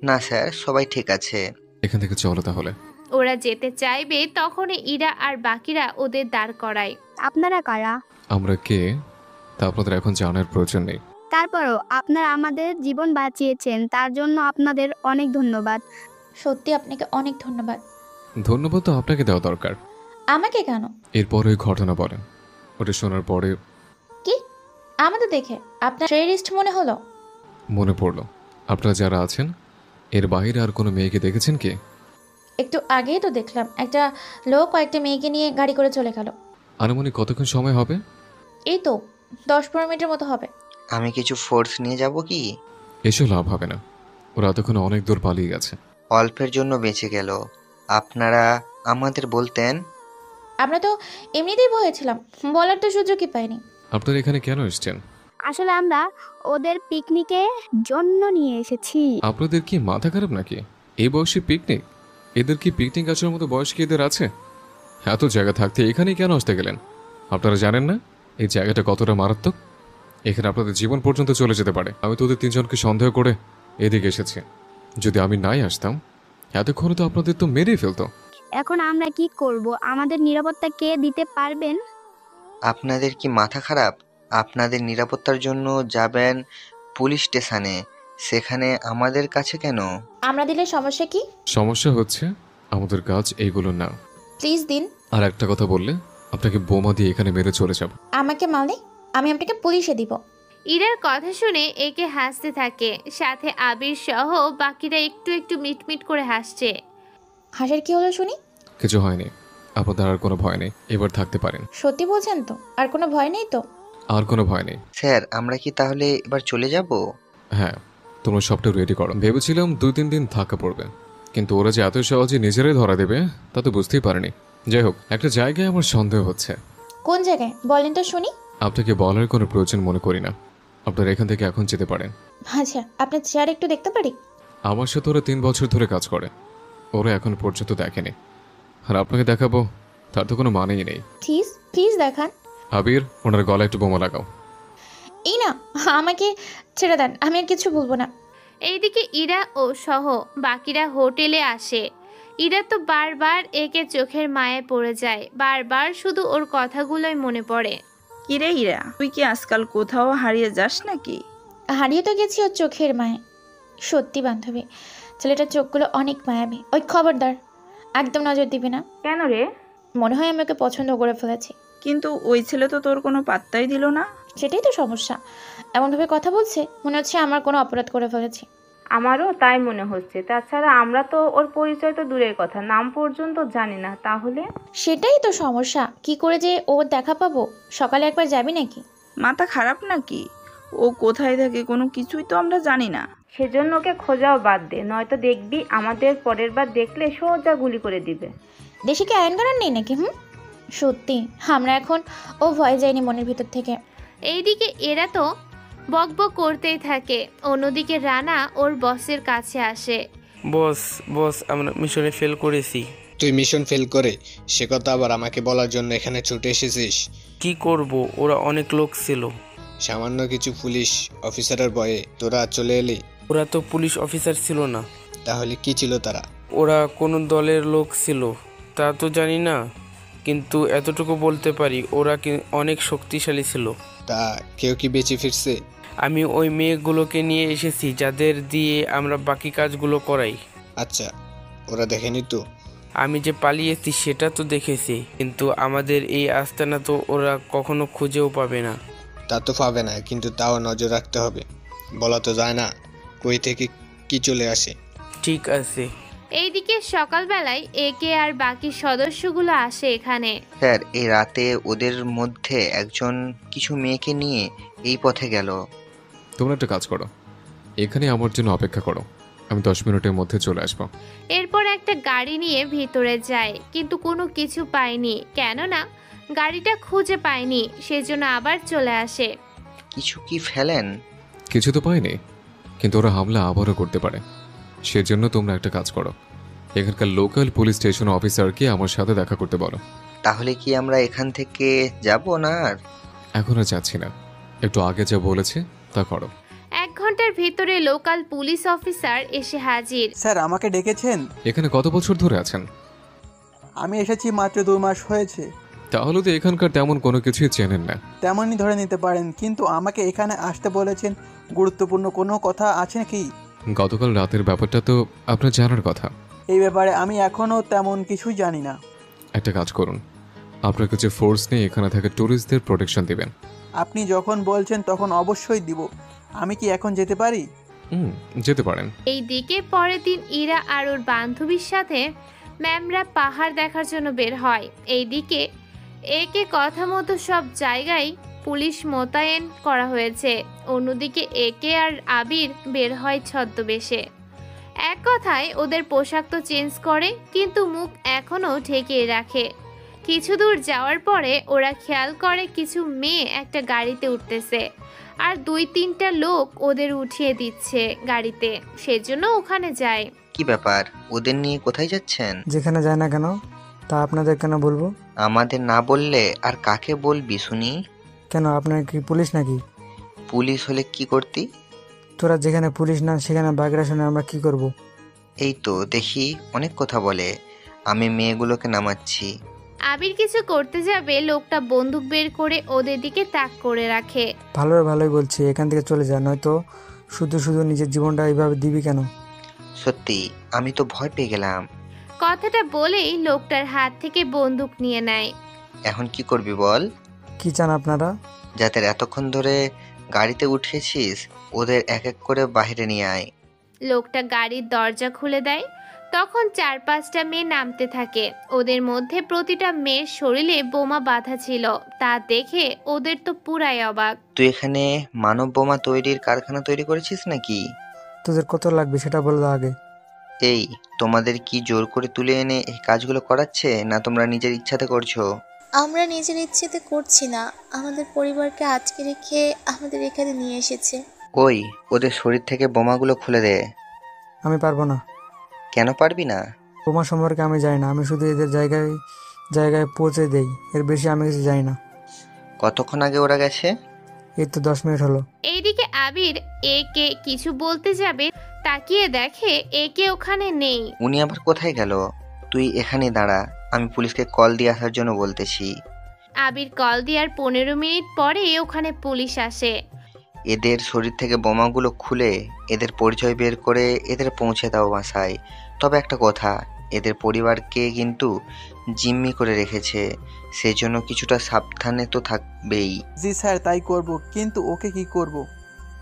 না স্যার, সবাই ঠিক আছে। এখান থেকে চলো তাহলে। ওরা যেতে চাইবে তখনই ইরা আর বাকিরা ওদের দাঁড় করায়। আপনারা কারা? আমরা কে তা আপনাদের এখন জানার প্রয়োজন নেই। তারপরও আপনারা আমাদের জীবন বাঁচিয়েছেন, তার জন্য আপনাদের অনেক ধন্যবাদ। সত্যি আপনাকে অনেক ধন্যবাদ। ধন্যবাদ তো আপনাকে দেওয়া দরকার। আমাকে কেন? এরপর ওই ঘটনা বলেন। ওটা শোনার পরে কি আমাদের দেখে আপনার টেররিস্ট মনে হলো? মনে পড়লো আপনারা যারা আছেন এর বাইরে আর কোনো মেয়েকে দেখেছেন কি? একটু আগেই তো দেখলাম একটা লোক কয়েকটা মেয়েকে নিয়ে গাড়ি করে চলে গেল। আনুমানিক কতক্ষণ সময় হবে? এই তো 10-15 মিনিটের মতো হবে। আমি কিছু ফোর্স নিয়ে যাব কি? এসব লাভ হবে না, ওরা এতক্ষণ অনেক দূর পালিয়ে গেছে। অল্পের জন্য বেঁচে গেল, আপনারা আমাদের বলতেন। আমরা তো এমনিতেই ভয়ে ছিলাম, বলার তো সুযোগই পাইনি। আপনারা এখানে কেন এসেছেন? আসলে আমরা ওদের পিকনিকের জন্য নিয়ে এসেছি। আপনাদের কি মাথা খারাপ নাকি? এই বয়সে পিকনিক? এদের কি পিকনিক আসার মতো বয়স কি এদের আছে? এত জায়গা থাকতে এখানেই কেন আসতে গেলেন? আপনারা জানেন না এই জায়গাটা কতটা মারাত্মক? এখানে আপনাদের জীবন পর্যন্ত চলে যেতে পারে। আমি তো ওদের তিনজনকে সন্দেহ করে এদিকে এসেছি। যদি আমি নাই আসতাম এতক্ষণে তো আপনাদের তো মেরেই ফেলতো। এখন আমরা কি করব? আমাদের নিরাপত্তা কে দিতে পারবেন? আপনাদের কি মাথা খারাপ? আপনাদের নিরাপত্তার জন্য যাবেন পুলিশ স্টেশনে, সেখানে আমাদের কাছে কেন? আমরা দিলে সমস্যা কি? সমস্যা হচ্ছে আমাদের কাজ এইগুলো না। প্লিজ দিন। আর একটা কথা বললে আপনাকে বোমা দিয়ে এখানে মেরে চলে যাব। আমাকে মারলে আমি আপনাকে পুলিশে দিব। ইরার কথা শুনে একে হাসতে থাকে, সাথে আবির সহ বাকিরা একটু একটু মিটমিট করে হাসছে। হাসির কি হলো শুনি? কিছু হয়নি, আপনাদের আর কোনো ভয় নেই, এবার থাকতে পারেন। সত্যি বলছেন তো? আর কোনো ভয় নেই তো? আর কোনো ভয় নেই। স্যার আমরা কি তাহলে এবার চলে যাব? হ্যাঁ, তোমরা সবটা রেডি করো। ভেবেছিলাম 2-3 দিন থাকা পড়বে, কিন্তু ওরা যে এত সহজে নিজেরাই ধরা দেবে তা তো বুঝতেই পারেনি। যাই হোক, একটা জায়গায় আমার সন্দেহ হচ্ছে। কোন জায়গায় বলেন তো শুনি? আপনাকে বলার কোনো প্রয়োজন মনে করি না, আপনারা এখান থেকে এখন যেতে পারেন। আচ্ছা, আপনার চেয়ার একটু দেখতে পারি? আমার সাথে ওরা 3 বছর ধরে কাজ করে, ওরা এখন পর্যন্ত দেখেনি, আর আপনাকে দেখাবো তার তো কোনো মানেই নেই। প্লিজ প্লিজ দেখান। আবির, ওনার গলায় একটু বোমা লাগাও। এই না, আমাকে ছেড়ে দেন, আমি আর কিছু বলবো না। এইদিকে ইরা ও সহ বাকিরা হোটেলে আসে। ইরা তো বারবার একে চোখের মায়ায় পড়ে যায়, বারবার শুধু ওর কথাগুলোই মনে পড়ে। কিরে ইরা, তুই কি আজকাল কোথাও হারিয়ে যাস নাকি? হারিয়ে তো গেছি ওর চোখের মায়ে। সত্যি বান্ধবী, ছেলেটার চোখগুলো অনেক মায়াবী। ওই খবরদার, একদম নজর দিবি না। কেন রে? মনে হয় আমি ওকে পছন্দ করে ফেলেছি। কিন্তু ওই ছেলে তো তোর কোনো পাত্তাই দিল না। সেটাই তো সমস্যা, এমনভাবে কথা বলছে মনে হচ্ছে আমার কোনো অপরাধ করে ফেলেছি। আমারও তাই মনে হচ্ছে। তাছাড়া আমরা তো ওর পরিচয় তো দূরের কথা, নাম পর্যন্ত জানি না। তাহলে সেটাই তো সমস্যা, কি করে যে ওর দেখা পাবো? সকালে একবার যাবি নাকি? মাথা খারাপ নাকি? ও কোথায় থাকে কোনো কিছুই তো আমরা জানি না। সেজন্য ওকে খোঁজাও বাদ দে, নয়তো দেখবি আমাদের পরের বার দেখলে সোজা গুলি করে দিবে। দেশে কি আইন কানুন নেই নাকি? সত্যি আমরা এখন ও ভয় যায়নি মনের ভিতর থেকে। এইদিকে এরা তো বকবক করতেই থাকে। অন্যদিকে রানা ওর বসের কাছে আসে। বস বস, আমরা মিশনে ফেল করেছি। তুই মিশন ফেল করে সে কথা আবার আমাকে বলার জন্য এখানে ছুটে এসেছিস? কি করব, ওরা অনেক লোক ছিল। সামান্য কিছু পুলিশ অফিসারের ভয়ে তোরা চলে এলি? ওরা তো পুলিশ অফিসার ছিল না। তাহলে কি ছিল তারা? ওরা কোন দলের লোক ছিল তা তো জানি না, কিন্তু এতটুকু বলতে পারি ওরা অনেক শক্তিশালী ছিল। তা কেউ কি বেঁচে ফিরছে? আমি ওই মেয়েগুলোকে নিয়ে এসেছি যাদের দিয়ে আমরা বাকি কাজগুলো করাই। আচ্ছা, ওরা দেখেনি তো? আমি যে পালিয়েছি সেটা তো দেখেছি, কিন্তু আমাদের এই আস্তানা তো ওরা কখনো খুঁজেও পাবে না। তা তো পাবে না, কিন্তু তাও নজর রাখতে হবে। বলা তো যায় না কই থেকে কি চলে আসে। ঠিক আছে। এইদিকে সকালবেলায় একে আর বাকি সদস্যগুলো আসে এখানে। স্যার, এই রাতে ওদের মধ্যে একজন কিছু মেয়েকে নিয়ে এই পথে গেল। তোমরা একটা কাজ করো, এখানে আমার জন্য অপেক্ষা করো, আমি 10 মিনিটের মধ্যে চলে আসবো। এরপর একটা গাড়ি নিয়ে ভিতরে যায়, কিন্তু কোনো কিছু পায়নি, কেননা গাড়িটা খুঁজে পায়নি, সেজন্য আবার চলে আসে। কিছু কি ফেলেন? কিছু তো পাইনি, কিন্তু ওরা হামলা আবারও করতে পারে। সেজন্য তোমরা একটা কাজ করো, এখানকার লোকাল পুলিশ স্টেশন অফিসারকে আমার সাথে দেখা করতে বলো। তাহলে কি আমরা এখান থেকে যাব না? আর এখন আর যাচ্ছি না, একটু আগে যা বলেছে তা করো। 1 ঘন্টার ভিতরে লোকাল পুলিশ অফিসার এসে হাজির। স্যার, আমাকে ডেকেছেন? এখানে কত বছর ধরে আছেন? আমি এসেছি মাত্র 2 মাস হয়েছে। তাহলে তো এখানকার তেমন কোনো কিছুই চেনেন না। তেমনই ধরে নিতে পারেন, কিন্তু আমাকে এখানে আসতে বলেছেন, গুরুত্বপূর্ণ কোনো কথা আছে কি? গতকাল রাতের ব্যাপারটা তো আপনার জানার কথা। এই ব্যাপারে আমি এখনও তেমন কিছুই জানি না। একটা কাজ করুন, আপনার কাছে ফোর্স নিয়ে এখানে থাকা ট্যুরিস্টদের প্রোটেকশন দিবেন। আপনি যখন বলছেন তখন অবশ্যই দিব। আমি কি এখন যেতে পারি? যেতে পারেন। এই দিকে পরের দিন ইরা আর ওর বান্ধবীর সাথে ম্যামরা পাহাড় দেখার জন্য বের হয়। এইদিকে একে কথা মতো সব জায়গায় পুলিশ মোতায়েন করা হয়েছে। অন্যদিকে একে আর আবির বের হয় ছদ্মবেশে। এক কথায় ওদের পোশাক তো চেঞ্জ করে, কিন্তু মুখ এখনও ঢেকে রাখে। কিছু দূর যাওয়ার পরে ওরা খেয়াল করে কিছু মেয়ে একটা গাড়িতে উঠতেছে আর 2-3টা লোক ওদের উঠিয়ে দিচ্ছে গাড়িতে। সেজন্য ওখানে যায়। কি ব্যাপার, ওদের নিয়ে কোথায় যাচ্ছেন? যেখানে যায় না কেন, তা আপনাদের কেন বলবো? আমাদের না বললে আর কাকে বলবি শুনি? কেন, আপনার কি পুলিশ নাকি? পুলিশ হলে কি করতি? তোরা যেখানে পুলিশ না সেখানে বাগড়া শুনে আমরা কি করব? এই তো দেখি অনেক কথা বলে। আমি মেয়েগুলোকে নামাচ্ছি। আবির কিছু করতে যাবে, লোকটা বন্দুক বের করে ওদের দিকে তাক করে রাখে। ভালোই বলছি, এখান থেকে চলে যা, নয়তো শুধু শুধু নিজের জীবনটা এইভাবে দিবি কেন? সত্যি আমি তো ভয় পেয়ে গেলাম। কথাটা বলেই লোকটার হাত থেকে বন্দুক নিয়ে নেয়। এখন কি করবি বল? কি চান আপনারা? যাদের এতক্ষণ ধরে গাড়িতে উঠিয়েছিস ওদের এক এক করে বাইরে নিয়ে আয়। লোকটা গাড়ির দরজা খুলে দেয়। তখন 4-5টা মেয়ে নামতে থাকে। ওদের মধ্যে প্রতিটা মেয়ের শরীরে বোমা বাঁধা ছিল। তা দেখে ওদের তো পুরাই অবাক। তুই এখানে মানব বোমা তৈরির কারখানা তৈরি করেছিস নাকি? তোদের কত লাগবে সেটা বলে দাও আগে। এই তোমাদের কি জোর করে তুলে এনে এই কাজগুলো করাচ্ছে, না তোমরা নিজের ইচ্ছাতে করছো? আমরা নিজের ইচ্ছেতে করছি না, আমাদের পরিবারকে আটকে রেখে আমাদের এখানে নিয়ে এসেছে। ওই ওদের শরীর থেকে বোমাগুলো খুলে দে। আমি পারবো না। কেন পারবি না? বোমা সম্পর্কে আমি জানি না, আমি শুধু এদের জায়গায় পৌঁছে দেই, এর বেশি আমি কিছু জানি না। কতক্ষণ আগে ওরা গেছে? এই তো 10 মিনিট হলো। এইদিকে আবির একে কিছু বলতে যাবে, তাকিয়ে দেখে একে ওখানে নেই। উনি আবার কোথায় গেল? তুই এখানে দাঁড়া, আমি পুলিশকে কল দিয়ে আসার জন্য বলতেছি। আবির কল দেওয়ার 15 মিনিট পরে ওখানে পুলিশ আসে। এদের শরীর থেকে বোমাগুলো খুলে এদের পরিচয় বের করে এদের পৌঁছে দাও বাসায়। তবে একটা কথা, এদের পরিবারকে কিন্তু জিম্মি করে রেখেছে, সেজন্য কিছুটা সাবধানে তো থাকবেই। জি স্যার, তাই করব, কিন্তু ওকে কি করব?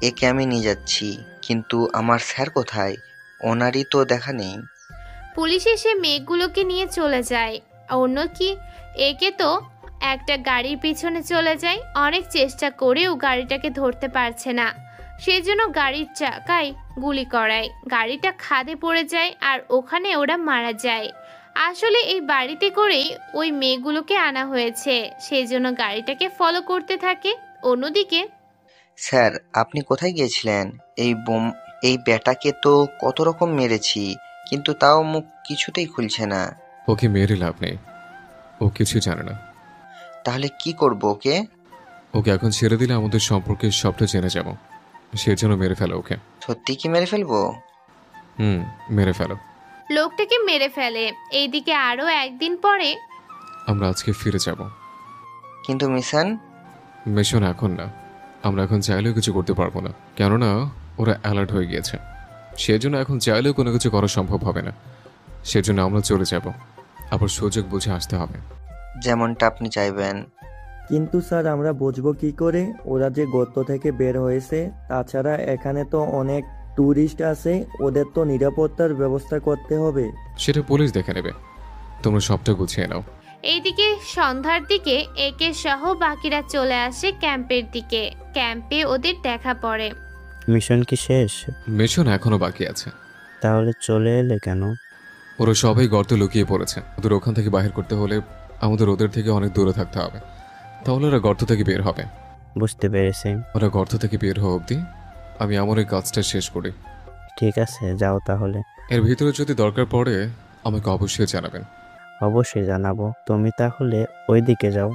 একে আমি নিয়ে যাচ্ছি, কিন্তু আমার স্যার কোথায়? ওনারই তো দেখা নেই। পুলিশ এসে মেয়েগুলোকে নিয়ে চলে যায়। অন্য কি একে তো একটা গাড়ির পিছনে চলে যায়। অনেক চেষ্টা করেও গাড়িটাকে ধরতে পারছে না, সেজন্য গাড়ির চাকায় গুলি করায়। গাড়িটা খাদে পড়ে যায় আর ওখানে ওরা মারা যায়। আসলে এই বাড়িতে করেই ওই মেয়েগুলোকে আনা হয়েছে, সেজন্য গাড়িটাকে ফলো করতে থাকে। অন্যদিকে স্যার আপনি কোথায় গিয়েছিলেন? এই ব্যাটাকে তো কত রকম মেরেছি, কিন্তু তাও মুখ কিছুতেই খুলছে না। ওকে মেরে লাভ নেই, ও কিছু জানে না। তাহলে কি করব ওকে? ওকে এখন ছেড়ে দিলে আমাদের সম্পর্কে সবটা জেনে যাব, সেজন্য মেরে ফেলো ওকে। সত্যি কি মেরে ফেলবো? মেরে ফেলো। লোকটাকে মেরে ফেলে। এইদিকে আরো একদিন পরে আমরা আজকে ফিরে যাব। কিন্তু মিশন এখন না, আমরা এখন চাইলেও কিছু করতে পারবো না, কেননা ওরা অ্যালার্ট হয়ে গিয়েছে। সেজন্য এখন চাইলেও কোনো কিছু করা সম্ভব হবে না। সেজন্য আমরা চলে যাব, আবার সুযোগ বুঝে আসতে হবে। যেমনটা আপনি চাইবেন। কিন্তু স্যার আমরা বুঝবো কি করে ওরা যে গর্ত থেকে বের হয়েছে? তাছাড়া এখানে তো অনেক ট্যুরিস্ট আছে, ওদের তো নিরাপত্তার ব্যবস্থা করতে হবে। সেটা পুলিশ দেখে নেবে, তোমরা সবটা গুছিয়ে নাও। এইদিকে সন্ধ্যার দিকে একে সহ বাকিরা চলে আসে ক্যাম্পের দিকে। ক্যাম্পে ওদের দেখা পড়ে। মিশন কি শেষ? মিশন এখনো বাকি আছে। তাহলে চলে এলে কেন? ওরা সবাই গর্তে লুকিয়ে পড়েছে। ওদের ওখান থেকে বাহির করতে হলে আমাদের ওদের থেকে অনেক দূরে থাকতে হবে, তাহলে ওরা গর্ত থেকে বের হবে। বুঝতে পেরেছি। ওরা গর্ত থেকে বের হওয়া অবধি আমি আমার এই কাজটা শেষ করি। ঠিক আছে, যাও তাহলে। এর ভিতরে যদি দরকার পড়ে আমাকে অবশ্যই জানাবেন। অবশ্যই জানাবো। তুমি তাহলে ওইদিকে যাও।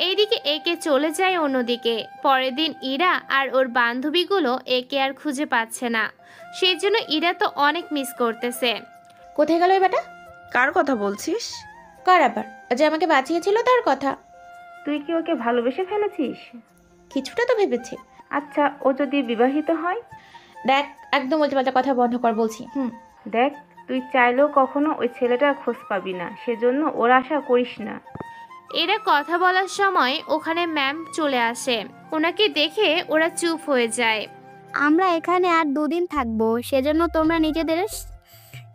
এইদিকে একে চলে যায় অন্যদিকে। পরের দিন ইরা আর ওর বান্ধবীগুলো একে আর খুঁজে পাচ্ছে না, সেজন্য ইরা তো অনেক মিস করতেছে। কোথায় গেল এ বেটা? কার কথা বলছিস? কার আবার? যে আমাকে বাঁচিয়েছিল তার কথা। তুই কি ওকে ভালোবেসে ফেলেছিস? কিছুটা তো ভেবেছি। আচ্ছা, ও যদি বিবাহিত হয়? দেখ, একদম উল্টোপাল্টা কথা বন্ধ কর বলছি। দেখ, তুই চাইলেও কখনো ওই ছেলেটার খোঁজ পাবি না, সেজন্য ওর আশা করিস না। এরা কথা বলার সময় ওখানে ম্যাম চলে আসে। ওনাকে দেখে ওরা চুপ হয়ে যায়। আমরা এখানে আর 2 দিন থাকবো, সেজন্য তোমরা নিজেদের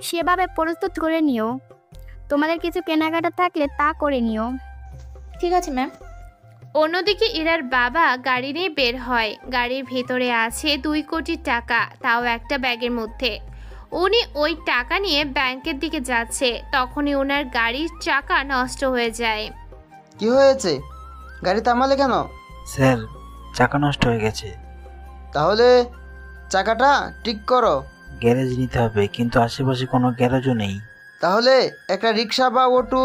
সেভাবে প্রস্তুত করে নিও। তোমাদের কিছু কেনাকাটা থাকলে তা করে নিও। ঠিক আছে ম্যাম। অন্যদিকে ইরার বাবা গাড়ি নিয়ে বের হয়। গাড়ির ভেতরে আছে 2 কোটি টাকা, তাও একটা ব্যাগের মধ্যে। উনি ওই টাকা নিয়ে ব্যাংকের দিকে যাচ্ছে, তখনই ওনার গাড়ির চাকা নষ্ট হয়ে যায়। কি হয়েছে? গাড়ি থামালে কেন? স্যার, চাকা নষ্ট হয়ে গেছে। তাহলে চাকাটা ঠিক করো। গ্যারেজ নিতে হবে, কিন্তু আশেপাশে কোনো গ্যারেজও নেই। তাহলে একটা রিক্সা বা অটো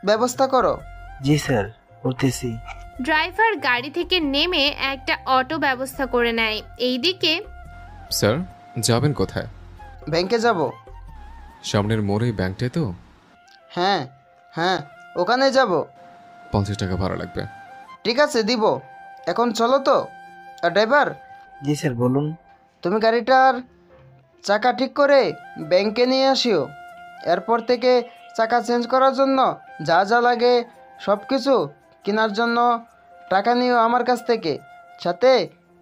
ব্যবস্থা করো। জি স্যার, করতেছি। ড্রাইভার গাড়ি থেকে নেমে একটা অটো ব্যবস্থা করে নেয়। এইদিকে স্যার, যাবেন কোথায়? ব্যাংকে যাব। সামনের মোড়েই ব্যাংকটাই তো? হ্যাঁ হ্যাঁ, ওখানে যাব। 50 টাকা ভাড়া লাগবে। ঠিক আছে, দিব। এখন চলো তো। আর ড্রাইভার। জি স্যার, বলুন। তুমি গাড়িটার চাকা ঠিক করে ব্যাংকে নিয়ে আসিও। এরপর থেকে চাকা চেঞ্জ করার জন্য যা যা লাগে সব কিছু কেনার জন্য টাকা নিও আমার কাছ থেকে। সাথে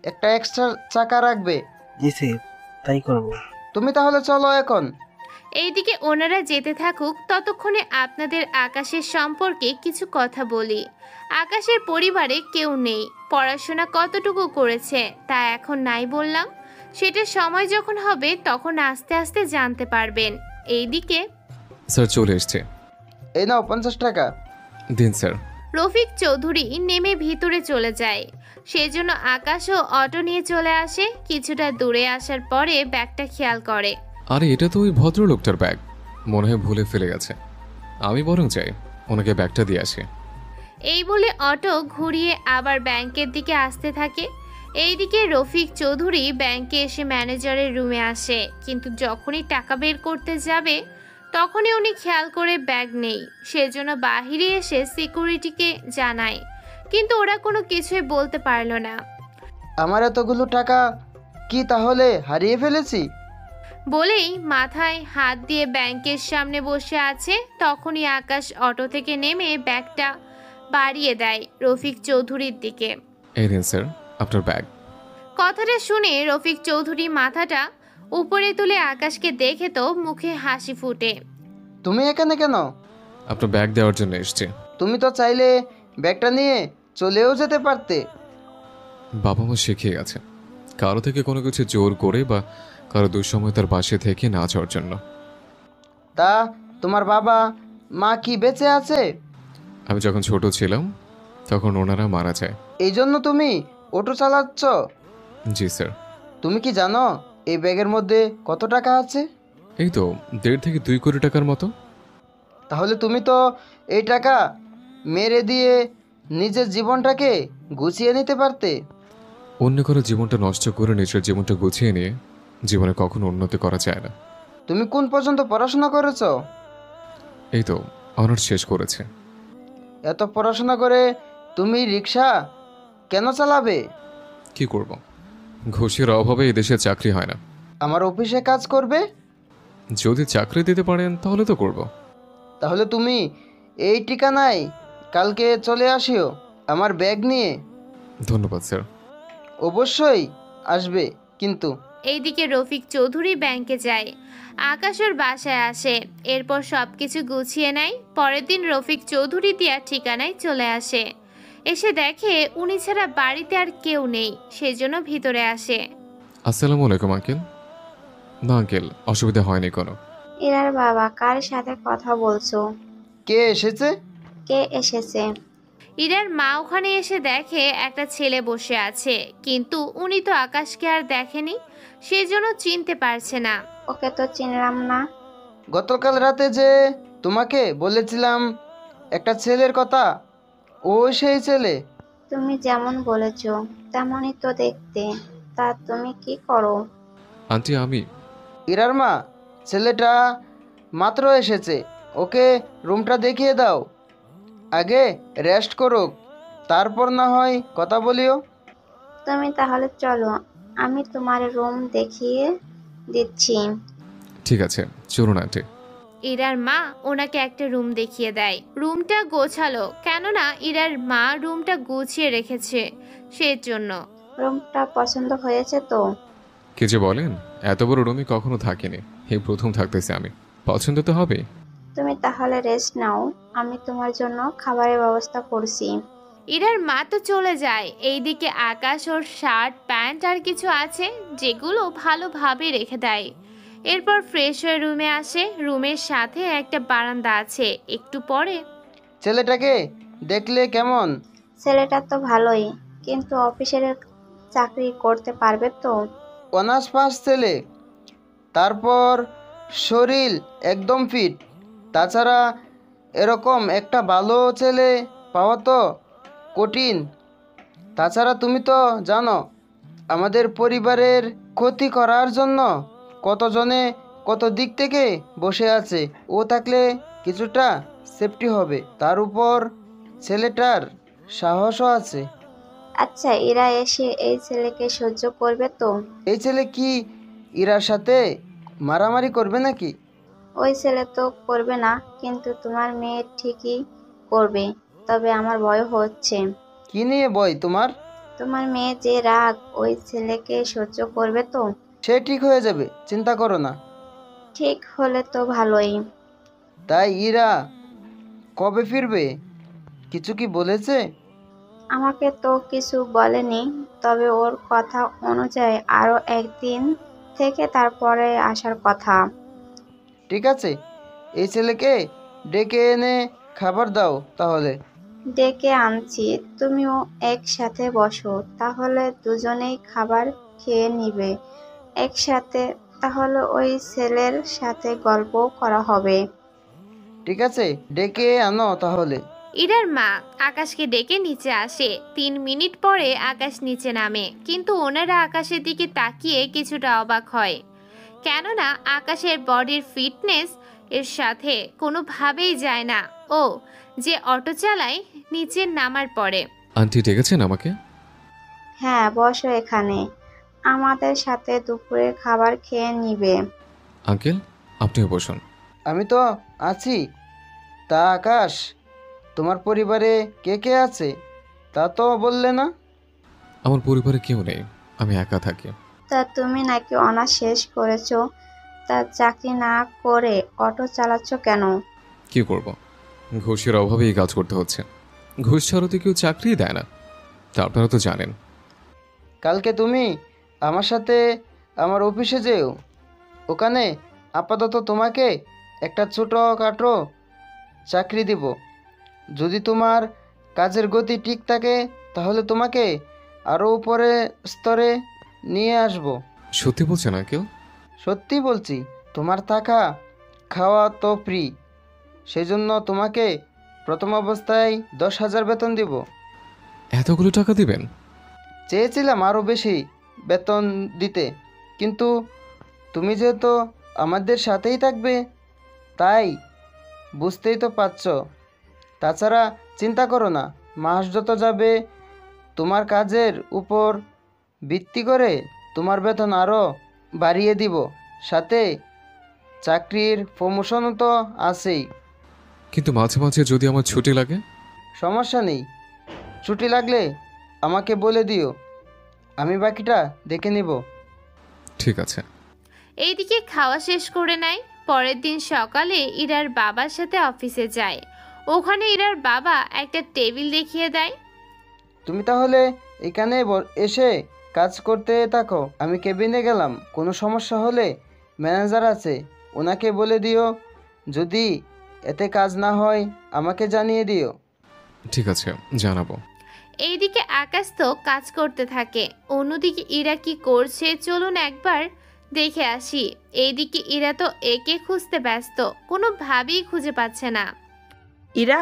একটা এক্সট্রা চাকা রাখবে। জি স্যার, তাই করব। তুমি তাহলে চলো এখন। এইদিকে ওনারা যেতে থাকুক, ততক্ষণে আপনাদের আকাশের সম্পর্কে কিছু কথা বলি। আকাশের পরিবারে কেউ নেই। পড়াশোনা কতটুকু করেছে তা এখন নাই বললাম, সেটা সময় যখন হবে তখন আস্তে আস্তে জানতে পারবেন। এইদিকে স্যার চলে এসছে। এই নাও 50 টাকা। দিন স্যার। রফিক চৌধুরী নেমে ভিতরে চলে যায়। সেজন্য আকাশও অটো নিয়ে চলে আসে। কিছুটা দূরে আসার পরে ব্যাগটা খেয়াল করে। আরে এটা তো ওই ভদ্রলোকটার ব্যাগ, মনে হয় ভুলে ফেলে গেছে। আমি বরং যাই, ওনাকে ব্যাগটা দিয়ে আসি। এই বলে অটো ঘুরিয়ে আবার ব্যাংকের দিকে আসতে থাকে। এইদিকে রফিক চৌধুরী ব্যাংকে এসে ম্যানেজারের রুমে আসে, কিন্তু যখনই টাকা বের করতে যাবে তখনই উনি খেয়াল করে ব্যাগ নেই। সেজন্য বাহিরে এসে সিকিউরিটিকে জানায়, কিন্তু ওরা কোনো কিছুই বলতে পারল না। আমার এতগুলো টাকা কি তাহলে হারিয়ে ফেলেছি? বলেই মাথায় হাত দিয়ে ব্যাংকের সামনে বসে আছে। তখনই আকাশ অটো থেকে নেমে ব্যাগটা বাড়িয়ে দেয় রফিক চৌধুরীর দিকে। এই নিন স্যার আপনার ব্যাগ। কথাটা শুনে রফিক চৌধুরী মাথাটা উপরে তুলে আকাশকে দেখে তো মুখে হাসি ফুটে। তুমি এখানে কেন? আপনার ব্যাগ দেওয়ার জন্য এসেছি। তুমি তো চাইলে ব্যাগটা নিয়ে চলেও যেতে পারতে। বাবা মা শিখিয়ে গেছে কারো থেকে কোনো কিছু জোর করে বা কারো দুঃসময় তার পাশে থেকে না যাওয়ার জন্য। তা তোমার বাবা মা কি বেঁচে আছে? আমি যখন ছোট ছিলাম তখন ওনারা মারা যায়। এই জন্য তুমি অটো চালাচ্ছ? জি স্যার। তুমি কি জানো এই ব্যাগের মধ্যে কত টাকা আছে? এই তো 1.5 থেকে 2 কোটি টাকার মতো। তাহলে তুমি তো এই টাকা মেরে দিয়ে নিজের জীবনটাকে গুছিয়ে নিতে পারতে। অন্য কারো জীবনটা নষ্ট করে নিজের জীবনটা গুছিয়ে নিয়ে জীবনে কখনো উন্নতি করা যায় না। তুমি কোন পর্যন্ত পড়াশোনা করেছো? এই তো অনার্স শেষ করেছে। এত পড়াশোনা করে তুমি রিক্সা কেন চালাবে? কি করব, ঘুষের অভাবে এই দেশে চাকরি হয় না। আমার অফিসে কাজ করবে? যদি চাকরি দিতে পারেন তাহলে তো করব। তাহলে তুমি এই ঠিকানায় কালকে চলে আসিও আমার ব্যাগ নিয়ে। ধন্যবাদ স্যার। অবশ্যই আসবে কিন্তু। এইদিকে রফিক চৌধুরী ব্যাংকে যায়। আকাশের বাসায় আসে, এরপর সবকিছু গুছিয়ে নেয়। পরের দিন রফিক চৌধুরী দেওয়ার ঠিকানায় চলে আসে। এসে দেখে উনি ছাড়া বাড়িতে আর কেউ নেই, সেজন্য ভিতরে আসে। আসসালামু আলাইকুম আঙ্কেল। না আঙ্কেল, অসুবিধা হয়নি কোনো। ইরার বাবা, কার সাথে কথা বলছো? কে এসেছে? কে এসেছে? ইরার মা ওখানে এসে দেখে একটা ছেলে বসে আছে, কিন্তু উনি তো আকাশকে আর দেখেনি, সেজন্য চিনতে পারছে না। ওকে তো চিনলাম না। গতকাল রাতে যে তোমাকে বলেছিলাম একটা ছেলের কথা, ও সেই ছেলে। তুমি যেমন বলেছো তেমনই তো দেখতে। তা তুমি কি করো? আন্টি আমি। ইরার মা, ছেলেটা মাত্র এসেছে, ওকে রুমটা দেখিয়ে দাও। আগে রেস্ট করুক, তারপর না হয় কথা বলিও। তুমি তাহলে চলো, আমি তোমার রুম দেখিয়ে দিচ্ছি। ঠিক আছে, চলুন আন্টি। ইরার মা ওনাকে একটা রুম দেখিয়ে দেয়। রুমটা গোছালো, কেননা ইরার মা রুমটা গুছিয়ে রেখেছে সেজন্য। রুমটা পছন্দ হয়েছে তো? কি যে বলেন, এত বড় রুমে কখনো থাকিনি, এই প্রথম থাকতেছি আমি। পছন্দ তো হবে। তুমি তাহলে রেস্ট নাও, আমি তোমার জন্য খাবারের ব্যবস্থা করছি। ইরার মা তো চলে যায়। এইদিকে আকাশ ওর শার্ট প্যান্ট আর কিছু আছে যেগুলো ভালোভাবে রেখে দেয়। এরপর ফ্রেশ হয়ে রুমে আসে। রুমের সাথে একটা বারান্দা আছে। একটু পরে, ছেলেটাকে দেখলে কেমন? ছেলেটা তো ভালোই, কিন্তু অফিসের চাকরি করতে পারবে তো? অনার্স পাস ছেলে, তারপর শরীর একদম ফিট। তাছাড়া এরকম একটা ভালো ছেলে পাওয়া তো কঠিন। তাছাড়া তুমি তো জানো আমাদের পরিবারের ক্ষতি করার জন্য কতজনে কত দিক থেকে বসে আছে। ও থাকলে কিছুটা সেফটি হবে, তার উপর ছেলেটার সাহসও আছে। আচ্ছা, এরা এসে এই ছেলেকে সহ্য করবে তো? এই ছেলে কি ইরার সাথে মারামারি করবে নাকি? ওই ছেলে তো করবে না, কিন্তু তোমার মেয়ে ঠিকই করবে। তবে আমার ভয় হচ্ছে। কি নিয়ে ভয় তোমার? তোমার মেয়ে যে রাগ, ওই ছেলেকে সহ্য করবে তো? সে ঠিক হয়ে যাবে, চিন্তা করো না। ঠিক হলে তো ভালোই। তাই ইরা কবে ফিরবে, কিছু কি বলেছে? আমাকে তো কিছু বলেনি, তবে ওর কথা অনুযায়ী আরো একদিন থেকে তারপরে আসার কথা। ঠিক আছে, এই ছেলেকে ডেকে এনে খাবার দাও তাহলে। ডেকে আনছি, তুমিও একসাথে বসো, তাহলে দুজনেই খাবার খেয়ে নিবে একসাথে। তাহলে ওই ছেলের সাথে গল্প করা হবে। ঠিক আছে, ডেকে আনো তাহলে। ইরার মা আকাশকে ডেকে নিচে আসে। 3 মিনিট পরে আকাশ নিচে নামে, কিন্তু ওনারা আকাশের দিকে তাকিয়ে কিছুটা অবাক হয়, কেননা আকাশের বডির ফিটনেস এর সাথে কোনোভাবেই যায় না। ও যে অটো চালায় নিচে নামার পরে। আন্টি ডেকেছেন আমাকে? হ্যাঁ, বসো এখানে, আমাদের সাথে দুপুরের খাবার খেয়ে নিবে। আঙ্কেল, আপনিও বসুন। আমি তো আছি। তা আকাশ, তোমার পরিবারে কে কে আছে তা তো বললে না? আমার পরিবারে কেউ নেই, আমি একা থাকি। তা তুমি নাকি অনার্স শেষ করেছো, তা চাকরি না করে অটো চালাচ্ছ কেন? কি করব, ঘুষের অভাবেই কাজ করতে হচ্ছে। ঘুষ ছাড়া তো কেউ চাকরি দেয় না, তা আপনারা তো জানেন। কালকে তুমি আমার সাথে আমার অফিসে যেও। ওখানে আপাতত তোমাকে একটা ছোটোখাটো চাকরি দিব। যদি তোমার কাজের গতি ঠিক থাকে তাহলে তোমাকে আরও উপরে স্তরে নিয়ে আসব। সত্যি বলছেন আঙ্কেল? সত্যি বলছি, তোমার থাকা খাওয়া তো ফ্রি, সেজন্য তোমাকে প্রথম অবস্থায় 10,000 বেতন দিব। এতগুলো টাকা দিবেন? চেয়েছিলাম আরও বেশি বেতন দিতে, কিন্তু তুমি যেহেতু আমাদের সাথেই থাকবে তাই বুঝতেই তো পারছ। তাছাড়া চিন্তা করো না, মাস যত যাবে তোমার কাজের উপর ভিত্তি করে তোমার বেতন আরও বাড়িয়ে দিব। সাথে চাকরির প্রমোশনও তো আছেই। কিন্তু মাঝে মাঝে যদি আমার ছুটি লাগে? সমস্যা নেই, ছুটি লাগলে আমাকে বলে দিও, আমি বাকিটা দেখে নিব। ঠিক আছে। এইদিকে খাওয়া শেষ করে নেয়। পরের দিন সকালে ইরার বাবার সাথে অফিসে যায়। ওখানে ইরার বাবা একটা টেবিল দেখিয়ে দেয়। তুমি তাহলে এখানে এসে কাজ করতে থাকো, আমি কেবিনে গেলাম। কোনো সমস্যা হলে ম্যানেজার আছে, ওনাকে বলে দিও। যদি এতে কাজ না হয় আমাকে জানিয়ে দিও। ঠিক আছে, জানাবো। এইদিকে আকাশ তো কাজ করতে থাকে, অন্যদিকে ইরা কি করছে চলুন একবার দেখে আসি। এইদিকে ইরা তো একে খুঁজতে ব্যস্ত, কোনোভাবেই খুঁজে পাচ্ছে না। ইরা,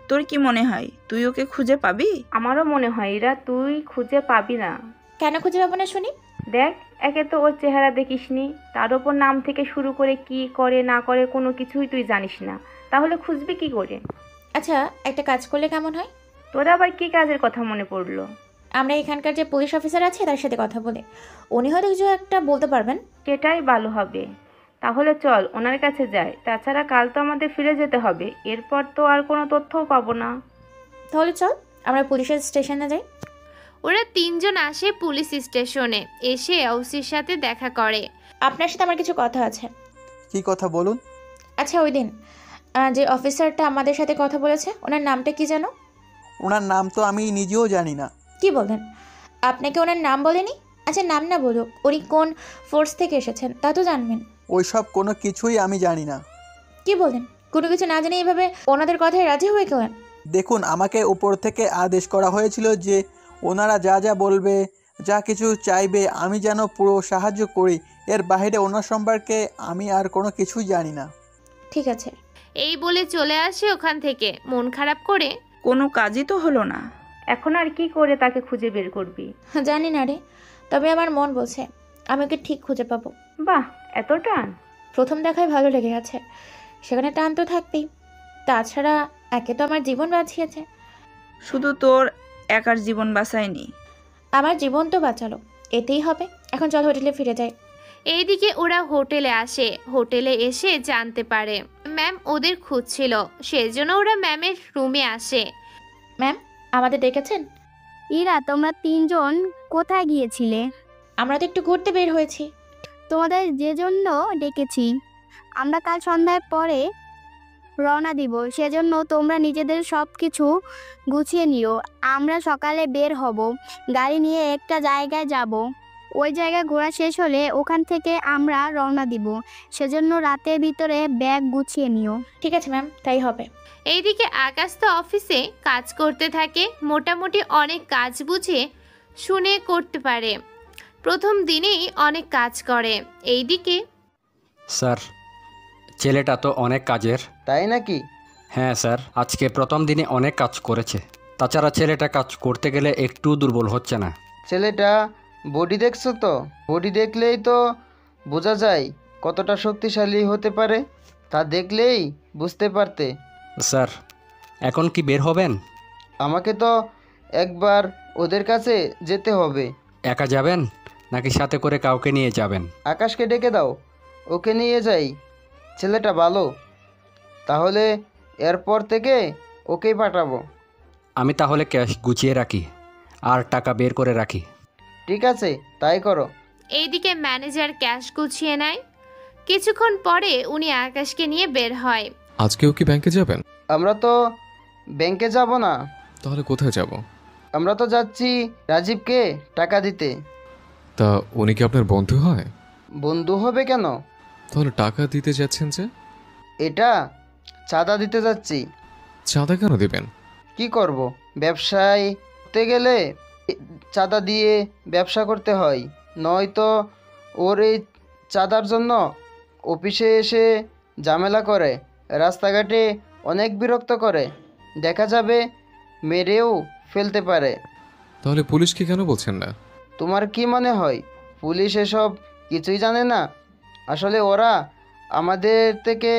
তোর কি মনে হয় তুই ওকে খুঁজে পাবি? আমারও মনে হয় ইরা তুই খুঁজে পাবি না। কেন খুঁজে পাবো না শুনি? দেখ, একে তো ওর চেহারা দেখিসনি, তার ওপর নাম থেকে শুরু করে কি করে না করে কোনো কিছুই তুই জানিস না, তাহলে খুঁজবি কি করে? আচ্ছা, একটা কাজ করলে কেমন হয়? তোর আবার কি কাজের কথা মনে পড়লো? আমরা এখানকার যে পুলিশ অফিসার আছে তার সাথে কথা বলে, উনি হয়তো কিছু একটা বলতে পারবেন। সেটাই ভালো হবে। তাহলে চল ওনার কাছে যাই। তাছাড়া কাল তো আমাদের ফিরে যেতে হবে, এরপর তো আর কোনো তথ্যও পাবো না। তাহলে চল আমরা পুলিশের স্টেশনে যাই। ওরা তিনজন আসে পুলিশ স্টেশনে, এসে ওসির সাথে দেখা করে। আপনার সাথে আমার কিছু কথা আছে। কি কথা বলুন? আচ্ছা, ওই দিন যে অফিসারটা আমাদের সাথে কথা বলেছে, ওনার নামটা কি জানো? ওনার নাম তো আমি নিজেও জানি না। কি বলেন? আপনাকে ওনার নাম বলেনি? আচ্ছা, নাম না বলুক, উনি কোন ফোর্স থেকে এসেছেন তা তো জানবেন। ওইসব কোনো কিছুই আমি জানি না। কি বলেন? কোনো কিছু না জানি এইভাবে ওনাদের কথায় রাজি হয়ে গেলেন? দেখুন, আমাকে উপর থেকে আদেশ করা হয়েছিল যে ওনারা যা যা বলবে, যা কিছু চাইবে আমি যেন পুরো সাহায্য করি। এর বাইরে ওনার সম্পর্কে আমি আর কোনো কিছুই জানি না। ঠিক আছে। এই বলে চলে আসে ওখান থেকে মন খারাপ করে। কোনো কাজই তো হলো না। এখন আর কি করে তাকে খুঁজে বের করবি? জানি না রে, তবে আমার মন বলছে আমি ওকে ঠিক খুঁজে পাবো। বাহ, এত টান! প্রথম দেখায় ভালো লেগে গেছে, সেখানে টান তো থাকবেই। তাছাড়া একে তো আমার জীবন বাঁচিয়েছে। শুধু তোর একার জীবন বাঁচায়নি, আমার জীবন তো বাঁচালো, এতেই হবে। এখন চল হোটেলে ফিরে যাই। এইদিকে ওরা হোটেলে আসে। হোটেলে এসে জানতে পারে ম্যাম ওদের খুঁজছিল, সেজন্য ওরা ম্যামের রুমে আসে। ম্যাম, আমাদের ডেকেছেন? ইরা, তোমরা তিনজন কোথায় গিয়েছিলে? আমরা তো একটু ঘুরতে বের হয়েছি। তোমাদের যে জন্য ডেকেছি, আমরা কাল সন্ধ্যার পরে রওনা দিব, সেজন্য তোমরা নিজেদের সব কিছু গুছিয়ে নিও। আমরা সকালে বের হব, গাড়ি নিয়ে একটা জায়গায় যাব। ওই জায়গায় ঘোরা শেষ হলে ওখান থেকে আমরা রওনা দিব, সেজন্য রাতের ভিতরে ব্যাগ গুছিয়ে নিও। ঠিক আছে ম্যাম, তাই হবে। এইদিকে আকাশ তো অফিসে কাজ করতে থাকে। মোটামুটি অনেক কাজ বুঝে শুনে করতে পারে, প্রথম দিনেই অনেক কাজ করে। এইদিকে স্যার, ছেলেটা তো অনেক কাজের। তাই নাকি? হ্যাঁ স্যার, আজকে প্রথম দিনে অনেক কাজ করেছে। তাছাড়া ছেলেটা কাজ করতে গেলে একটু দুর্বল হচ্ছে না। ছেলেটা বডি দেখছো তো? বডি দেখলেই তো বোঝা যায় কতটা শক্তিশালী হতে পারে, তা দেখলেই বুঝতে পারতে। স্যার, এখন কি বের হবেন? আমাকে তো একবার ওদের কাছে যেতে হবে। একা যাবেন নাকি সাথে করে কাউকে নিয়ে যাবেন? আকাশকে ডেকে দাও, ওকে নিয়ে যাই। ছেলেটা ভালো, তাহলে এরপর থেকে ওকেই পাঠাবো। আমি তাহলে ক্যাশ গুছিয়ে রাখি আর টাকা বের করে রাখি। ঠিক আছে, তাই করো। এইদিকে ম্যানেজার ক্যাশ গুছিয়ে নেয়। কিছুক্ষণ পরে উনি আকাশকে নিয়ে বের হয়। আজকেও কি ব্যাংকে যাবেন? আমরা তো ব্যাংকে যাব না। তাহলে কোথায় যাব? আমরা তো যাচ্ছি রাজীবকে টাকা দিতে। তা উনি কি আপনার বন্ধু হয়? বন্ধু হবে কেন? তাহলে টাকা দিতে যাচ্ছেন যে? এটা চাঁদা দিতে যাচ্ছি। চাঁদা কেন দেবেন? কি করব, ব্যবসায় করতে গেলে চাঁদা দিয়ে ব্যবসা করতে হয়, নয়তো ওর এই চাঁদার জন্য অফিসে এসে ঝামেলা করে, রাস্তাঘাটে অনেক বিরক্ত করে, দেখা যাবে মেরেও ফেলতে পারে। তাহলে পুলিশকে কেন বলছেন না? তোমার কি মনে হয় পুলিশ এসব কিছুই জানে না? আসলে ওরা আমাদের থেকে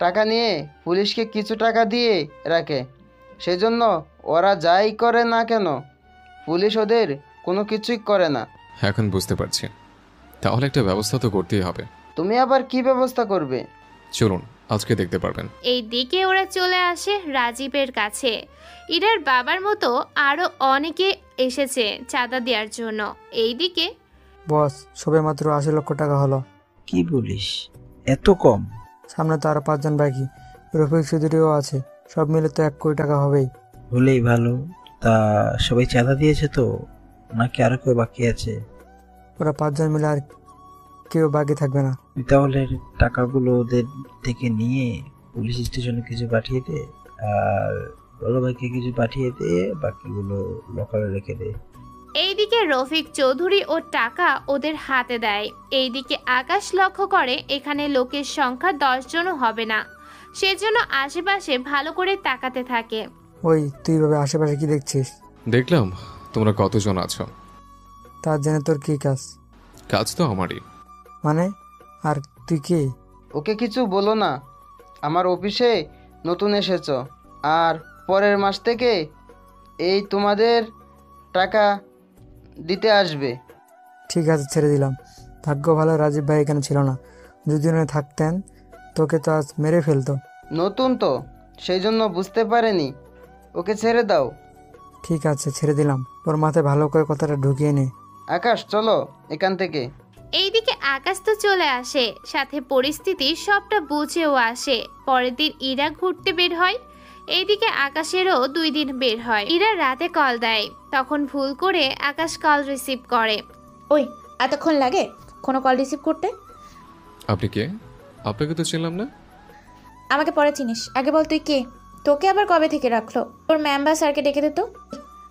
টাকা নিয়ে পুলিশকে কিছু টাকা দিয়ে রাখে, সেজন্য ওরা যাই করে না কেন পুলিশ ওদের কোনো কিছুই করে না। এখন বুঝতে পারছি, তাহলে একটা ব্যবস্থা তো করতেই হবে। তুমি আবার কি ব্যবস্থা করবে? চলুন, আজকে দেখতে পারবেন। এই দিকে ওরা চলে আসে রাজীবের কাছে। ইরার বাবার মতো আরো অনেকে এসেছে চাঁদা দেওয়ার জন্য। এইদিকে বস, সবে মাত্র 80 লক্ষ টাকা হলো। কি বলিস, এত কম? সামনে তো আরো 5 জন বাকি, রফিক চৌধুরীও আছে, সব মিলে তো 1 কোটি টাকা হবেই। হলেই ভালো। তা সবাই চাঁদা দিয়েছে তো, নাকি আরো কেউ বাকি আছে? ওরা 5 জন মিলে আর কেউ বাকি থাকবে না। তাহলে টাকাগুলো ওদের থেকে নিয়ে পুলিশ স্টেশনে কিছু পাঠিয়ে দে, আর বড় ভাইকে কিছু পাঠিয়ে দে, বাকিগুলো লোকালে রেখে দে। এইদিকে রফিক চৌধুরী ও টাকা ওদের হাতে দেয়। এইদিকে আকাশ লক্ষ্য করে এখানে লোকের সংখ্যা 10 জনও হবে না, সেজন্য আশেপাশে ভালো করে তাকাতে থাকে। ওই, তুই ভাবে আশেপাশে কি দেখছিস? দেখলাম তোমরা কতজন আছো। তার জন্য তোর কি কাজ? কাজ তো আমারই। মানে? আর তুই কে? ওকে কিছু বলো না, আমার অফিসে নতুন এসেছো, আর পরের মাস থেকে এই তোমাদের টাকা দিতে আসবে। ঠিক আছে, ছেড়ে দিলাম। ভাগ্য ভালো রাজীব ভাই এখানে ছিল না, যদি উনি থাকতেন তোকে তো আজ মেরে ফেলতো। নতুন তো, সেই জন্য বুঝতে পারেনি। ওকে ছেড়ে দাও। ঠিক আছে, ছেড়ে দিলাম। ওর মাথায় ভালো করে কথাটা ঢুকিয়ে নে। আকাশ চলো এখান থেকে। এইদিকে আকাশ তো চলে আসে, সাথে পরিস্থিতি সবটা বুঝেও আসে। পরের দিন ইরা ঘুরতে বের হয়। এইদিকে আকাশেরও 2 দিন বের হয়। ইরা রাতে কল দেয়, তখন ভুল করে আকাশ কল রিসিভ করে। ওই এতক্ষণ লাগে কোনো কল রিসিভ করতে? আপনি কে? আপনাকে তো চিনলাম না। আমাকে পরে চিনিস, আগে বল তুই কে? তোকে আবার কবে থেকে রাখলো? তোর ম্যাম বা স্যারকে ডেকে দে তো।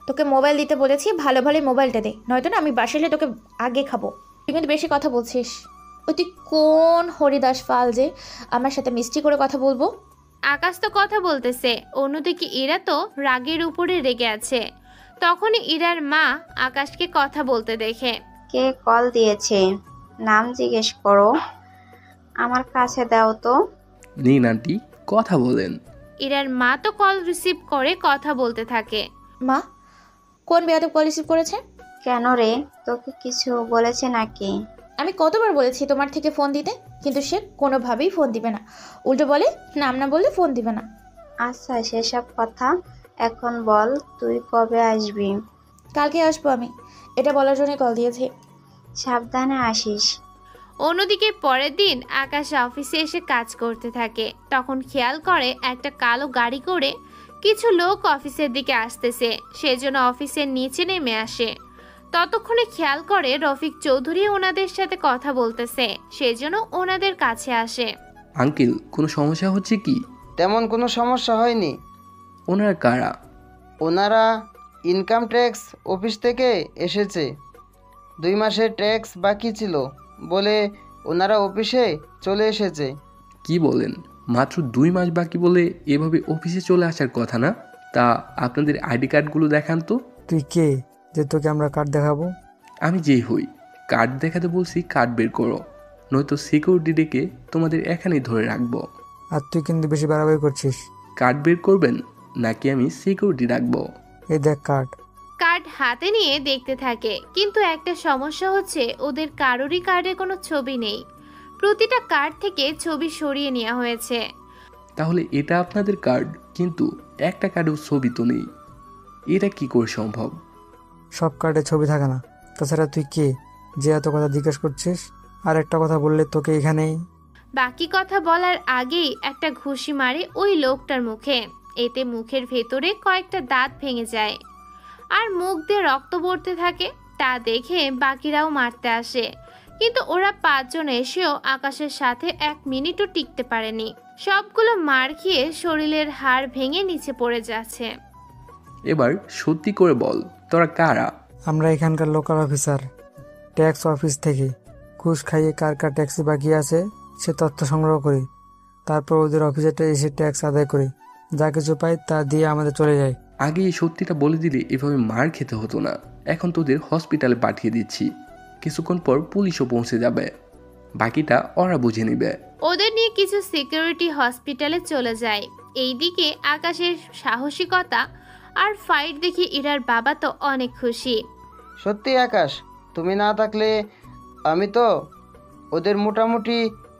তোকে মোবাইল দিতে বলেছি, ভালো ভালো মোবাইলটা দে, নয়তো না আমি বাসালে তোকে আগে খাবো। তুই কিন্তু বেশি কথা বলছিস। ওই তুই কোন হরিদাস ফাল যে আমার সাথে মিষ্টি করে কথা বলবো? আকাশ তো কথা বলতেছে, অন্যদিকে ইরা তো রাগের উপরে রেগে আছে। তখনই ইরার মা আকাশকে কথা বলতে দেখে। কে কল দিয়েছে? নাম জিজ্ঞেস করো, আমার কাছে দাও তো। নিন আন্টি, কথা বলেন। ইরার মা তো কল রিসিভ করে কথা বলতে থাকে। মা, কোন বেয়াদব কল রিসিভ করেছে? কেন রে, তোকে কিছু বলেছে নাকি? আমি কতবার বলেছি তোমার থেকে ফোন দিতে, কিন্তু সে কোনোভাবেই ফোন দিবে না। উল্টো বলে নাম না বললে ফোন দিবে না। আচ্ছা সেসব কথা এখন বল, তুই কবে আসবি? কালকে আসবো আমি, এটা বলার জন্য কল দিয়েছি। সাবধানে আসিস। অন্যদিকে পরের দিন আকাশ অফিসে এসে কাজ করতে থাকে। তখন খেয়াল করে একটা কালো গাড়ি করে কিছু লোক অফিসের দিকে আসতেছে, সেজন্য অফিসের নিচে নেমে আসে। ততক্ষণে খেয়াল করে রফিক চৌধুরী ওনাদের সাথে কথা বলতেছে, সেজন্য ওনাদের কাছে আসে। আঙ্কেল, কোনো সমস্যা হচ্ছে কি? তেমন কোনো সমস্যা হয়নি। ওনারা কারা? ওনারা ইনকাম ট্যাক্স অফিস থেকে এসেছে। 2 মাসের ট্যাক্স বাকি ছিল বলে ওনারা অফিসে চলে এসেছে। কি বলেন? মাত্র 2 মাস বাকি বলে এভাবে অফিসে চলে আসার কথা না? তা আপনাদের আইডি কার্ডগুলো দেখান তো। তুই কে যে তোকে আমরা কার্ড দেখাবো? আমি যেই হই, কার্ড দেখাতে বলছি, কার্ড বের করো, নয়তো সিকিউরিটি ডেকে তোমাদের এখানেই ধরে রাখবো। আর তুই কিন্তু বেশি বাড়াবাড়ি করছিস। কার্ড বের করবেন নাকি আমি সিকিউরিটি রাখবো? এই দেখ কার্ড। কার্ড হাতে নিয়ে দেখতে থাকে, কিন্তু একটা সমস্যা হচ্ছে ওদের কারোরই কার্ডে কোনো ছবি নেই। প্রতিটা কার্ড থেকে ছবি সরিয়ে নেওয়া হয়েছে। তাহলে এটা আপনাদের কার্ড, কিন্তু একটা কার্ডেও ছবি তো নেই। এটা কি করে সম্ভব? সব কার্ডে ছবি থাকে না। তাছাড়া তুই কে যে এত কথা জিজ্ঞেস করছিস? আর একটা কথা বললে তোকে এখানেই। বাকি কথা বলার আগেই একটা ঘুষি মারে ওই লোকটার মুখে। এতে মুখের ভেতরে কয়েকটা দাঁত ভেঙে যায় আর মুখ দিয়ে রক্ত পড়তে থাকে। তা দেখে বাকিরাও মারতে আসে, কিন্তু ওরা 5 জন এসেও আকাশের সাথে 1 মিনিটও টিকতে পারেনি। সবগুলো মার খেয়ে শরীরের হাড় ভেঙে নিচে পড়ে যাচ্ছে। এবার সত্যি করে বল, তোরা কারা? আমরা এখানকার লোকাল অফিসার, ট্যাক্স অফিস থেকে ঘুষ খাইয়ে কার কার ট্যাক্সি বাকি আছে সে তথ্য সংগ্রহ করি। তারপর ওদের অফিসে এসে ট্যাক্স আদায় করি, যা কিছু পাই তা দিয়ে আমাদের চলে যায়। আগে এই সত্যিটা বলে দিলে এভাবে মার খেতে হতো না। এখন তোদের হসপিটালে পাঠিয়ে দিচ্ছি, কিছুক্ষণ পর পুলিশও পৌঁছে যাবে, বাকিটা ওরা বুঝে নেবে। ওদের নিয়ে কিছু সিকিউরিটি হসপিটালে চলে যায়। এইদিকে আকাশের সাহসিকতা আর ফাইট দেখে ইরার বাবা তো অনেক খুশি। সত্যি আকাশ, তুমি না থাকলে আমি তো ওদের মোটামুটি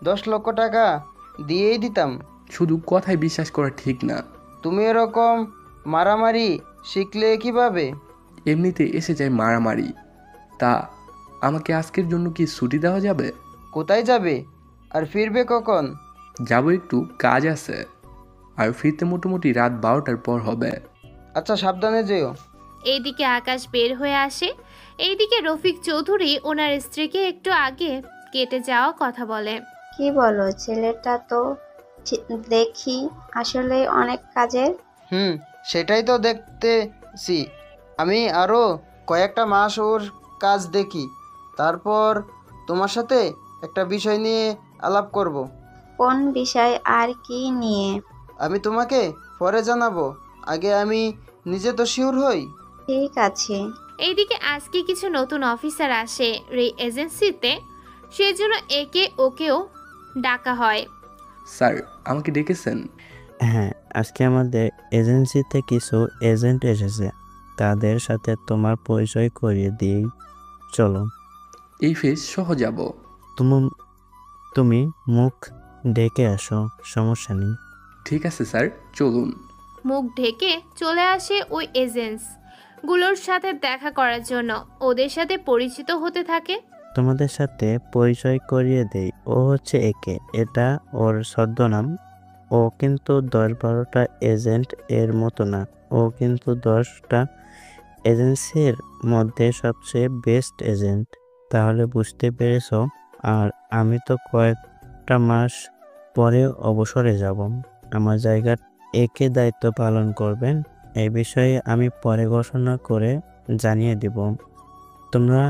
10 লক্ষ টাকা দিয়েই দিতাম। শুধু কথায় বিশ্বাস করা ঠিক না। তুমি এরকম মারামারি শিখলে কিভাবে? এমনিতে এসে যায় মারামারি। তা আমাকে আজকের জন্য কি ছুটি দেওয়া যাবে? কোথায় যাবে আর ফিরবে কখন? যাব, একটু কাজ আছে, আর ফিরতে মোটামুটি রাত 12টার পর হবে। আচ্ছা, সাবধানে যেও। এইদিকে আকাশ বের হয়ে আসে। এইদিকে রফিক চৌধুরী ওনার স্ত্রীকে একটু আগে কেটে যাওয়া কথা বলে। কি বলো, ছেলেটা তো দেখি আসলে অনেক কাজের। সেটাই তো দেখতেছি। আমি আরও কয়েকটা মাস ওর কাজ দেখি, তারপর তোমার সাথে একটা বিষয় নিয়ে আলাপ করব। কোন বিষয় আর কি নিয়ে? আমি তোমাকে পরে জানাবো, আগে আমি নিজে তো শিওর হই। ঠিক আছে। এইদিকে আজকে কিছু নতুন অফিসার আসে এই এজেন্সিতে, সেজন্য ওকেও ডাকা হয়। স্যার, আমাকে ডেকেছেন? হ্যাঁ, আজকে আমাদের এজেন্সিতে কিছু এজেন্ট এসেছে, তাদের সাথে তোমার পরিচয় করিয়ে দিই। চলো। এই ফেজ সহ যাব। তুমি মুখ ডেকে আসো, সমস্যা নেই। ঠিক আছে স্যার, চলুন। মুখ ঢেকে চলে আসে ওই এজেন্টস গুলোর সাথে দেখা করার জন্য, ওদের সাথে পরিচিত হতে থাকে। তোমাদের সাথে পরিচয় করিয়ে দেই, ও হচ্ছে একে, এটা ওর ছদ্মনাম। ও কিন্তু 10-12টা এজেন্ট এর মতো না, ও কিন্তু 10টা এজেন্সির মধ্যে সবচেয়ে বেস্ট এজেন্ট। তাহলে বুঝতে পেরেছো? আর আমি তো কয়েকটা মাস পরে অবসরে যাব, আমার জায়গার একে দায়িত্ব পালন করবেন। এই বিষয়ে আমি পরে ঘোষণা করে জানিয়ে দিব। তোমরা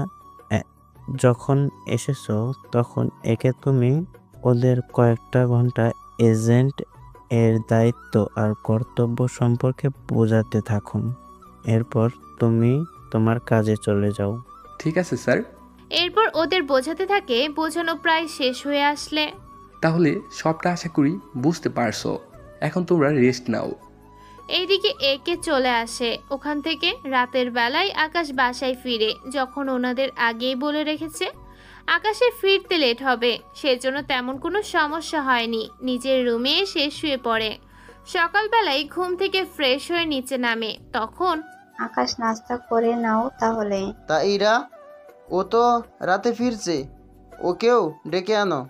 যখন এসেছো তখন একে তুমি ওদের কয়েকটা ঘন্টা এজেন্ট এর দায়িত্ব আর কর্তব্য সম্পর্কে বোঝাতে থাকুন। এরপর তুমি তোমার কাজে চলে যাও। ঠিক আছে স্যার। এরপর ওদের বোঝাতে থাকে, বোঝানো প্রায় শেষ হয়ে আসলে তাহলে সবটা আশা করি বুঝতে পারছো, এখন তোমরা রেস্ট নাও। এইদিকে একে চলে আসে ওখান থেকে। রাতের বেলায় আকাশ বাসায় ফিরে, যখন ওনাদের আগেই বলে রেখেছে আকাশের ফিরতে লেট হবে, সেজন্য তেমন কোনো সমস্যা হয়নি। নিজের রুমে এসে শুয়ে পড়ে। সকালবেলায় ঘুম থেকে ফ্রেশ হয়ে নিচে নামে, তখন আকাশ নাস্তা করে নাও তাহলে। তা ইরা, ও তো রাতে ফিরছে, ওকেও ডেকে আনো।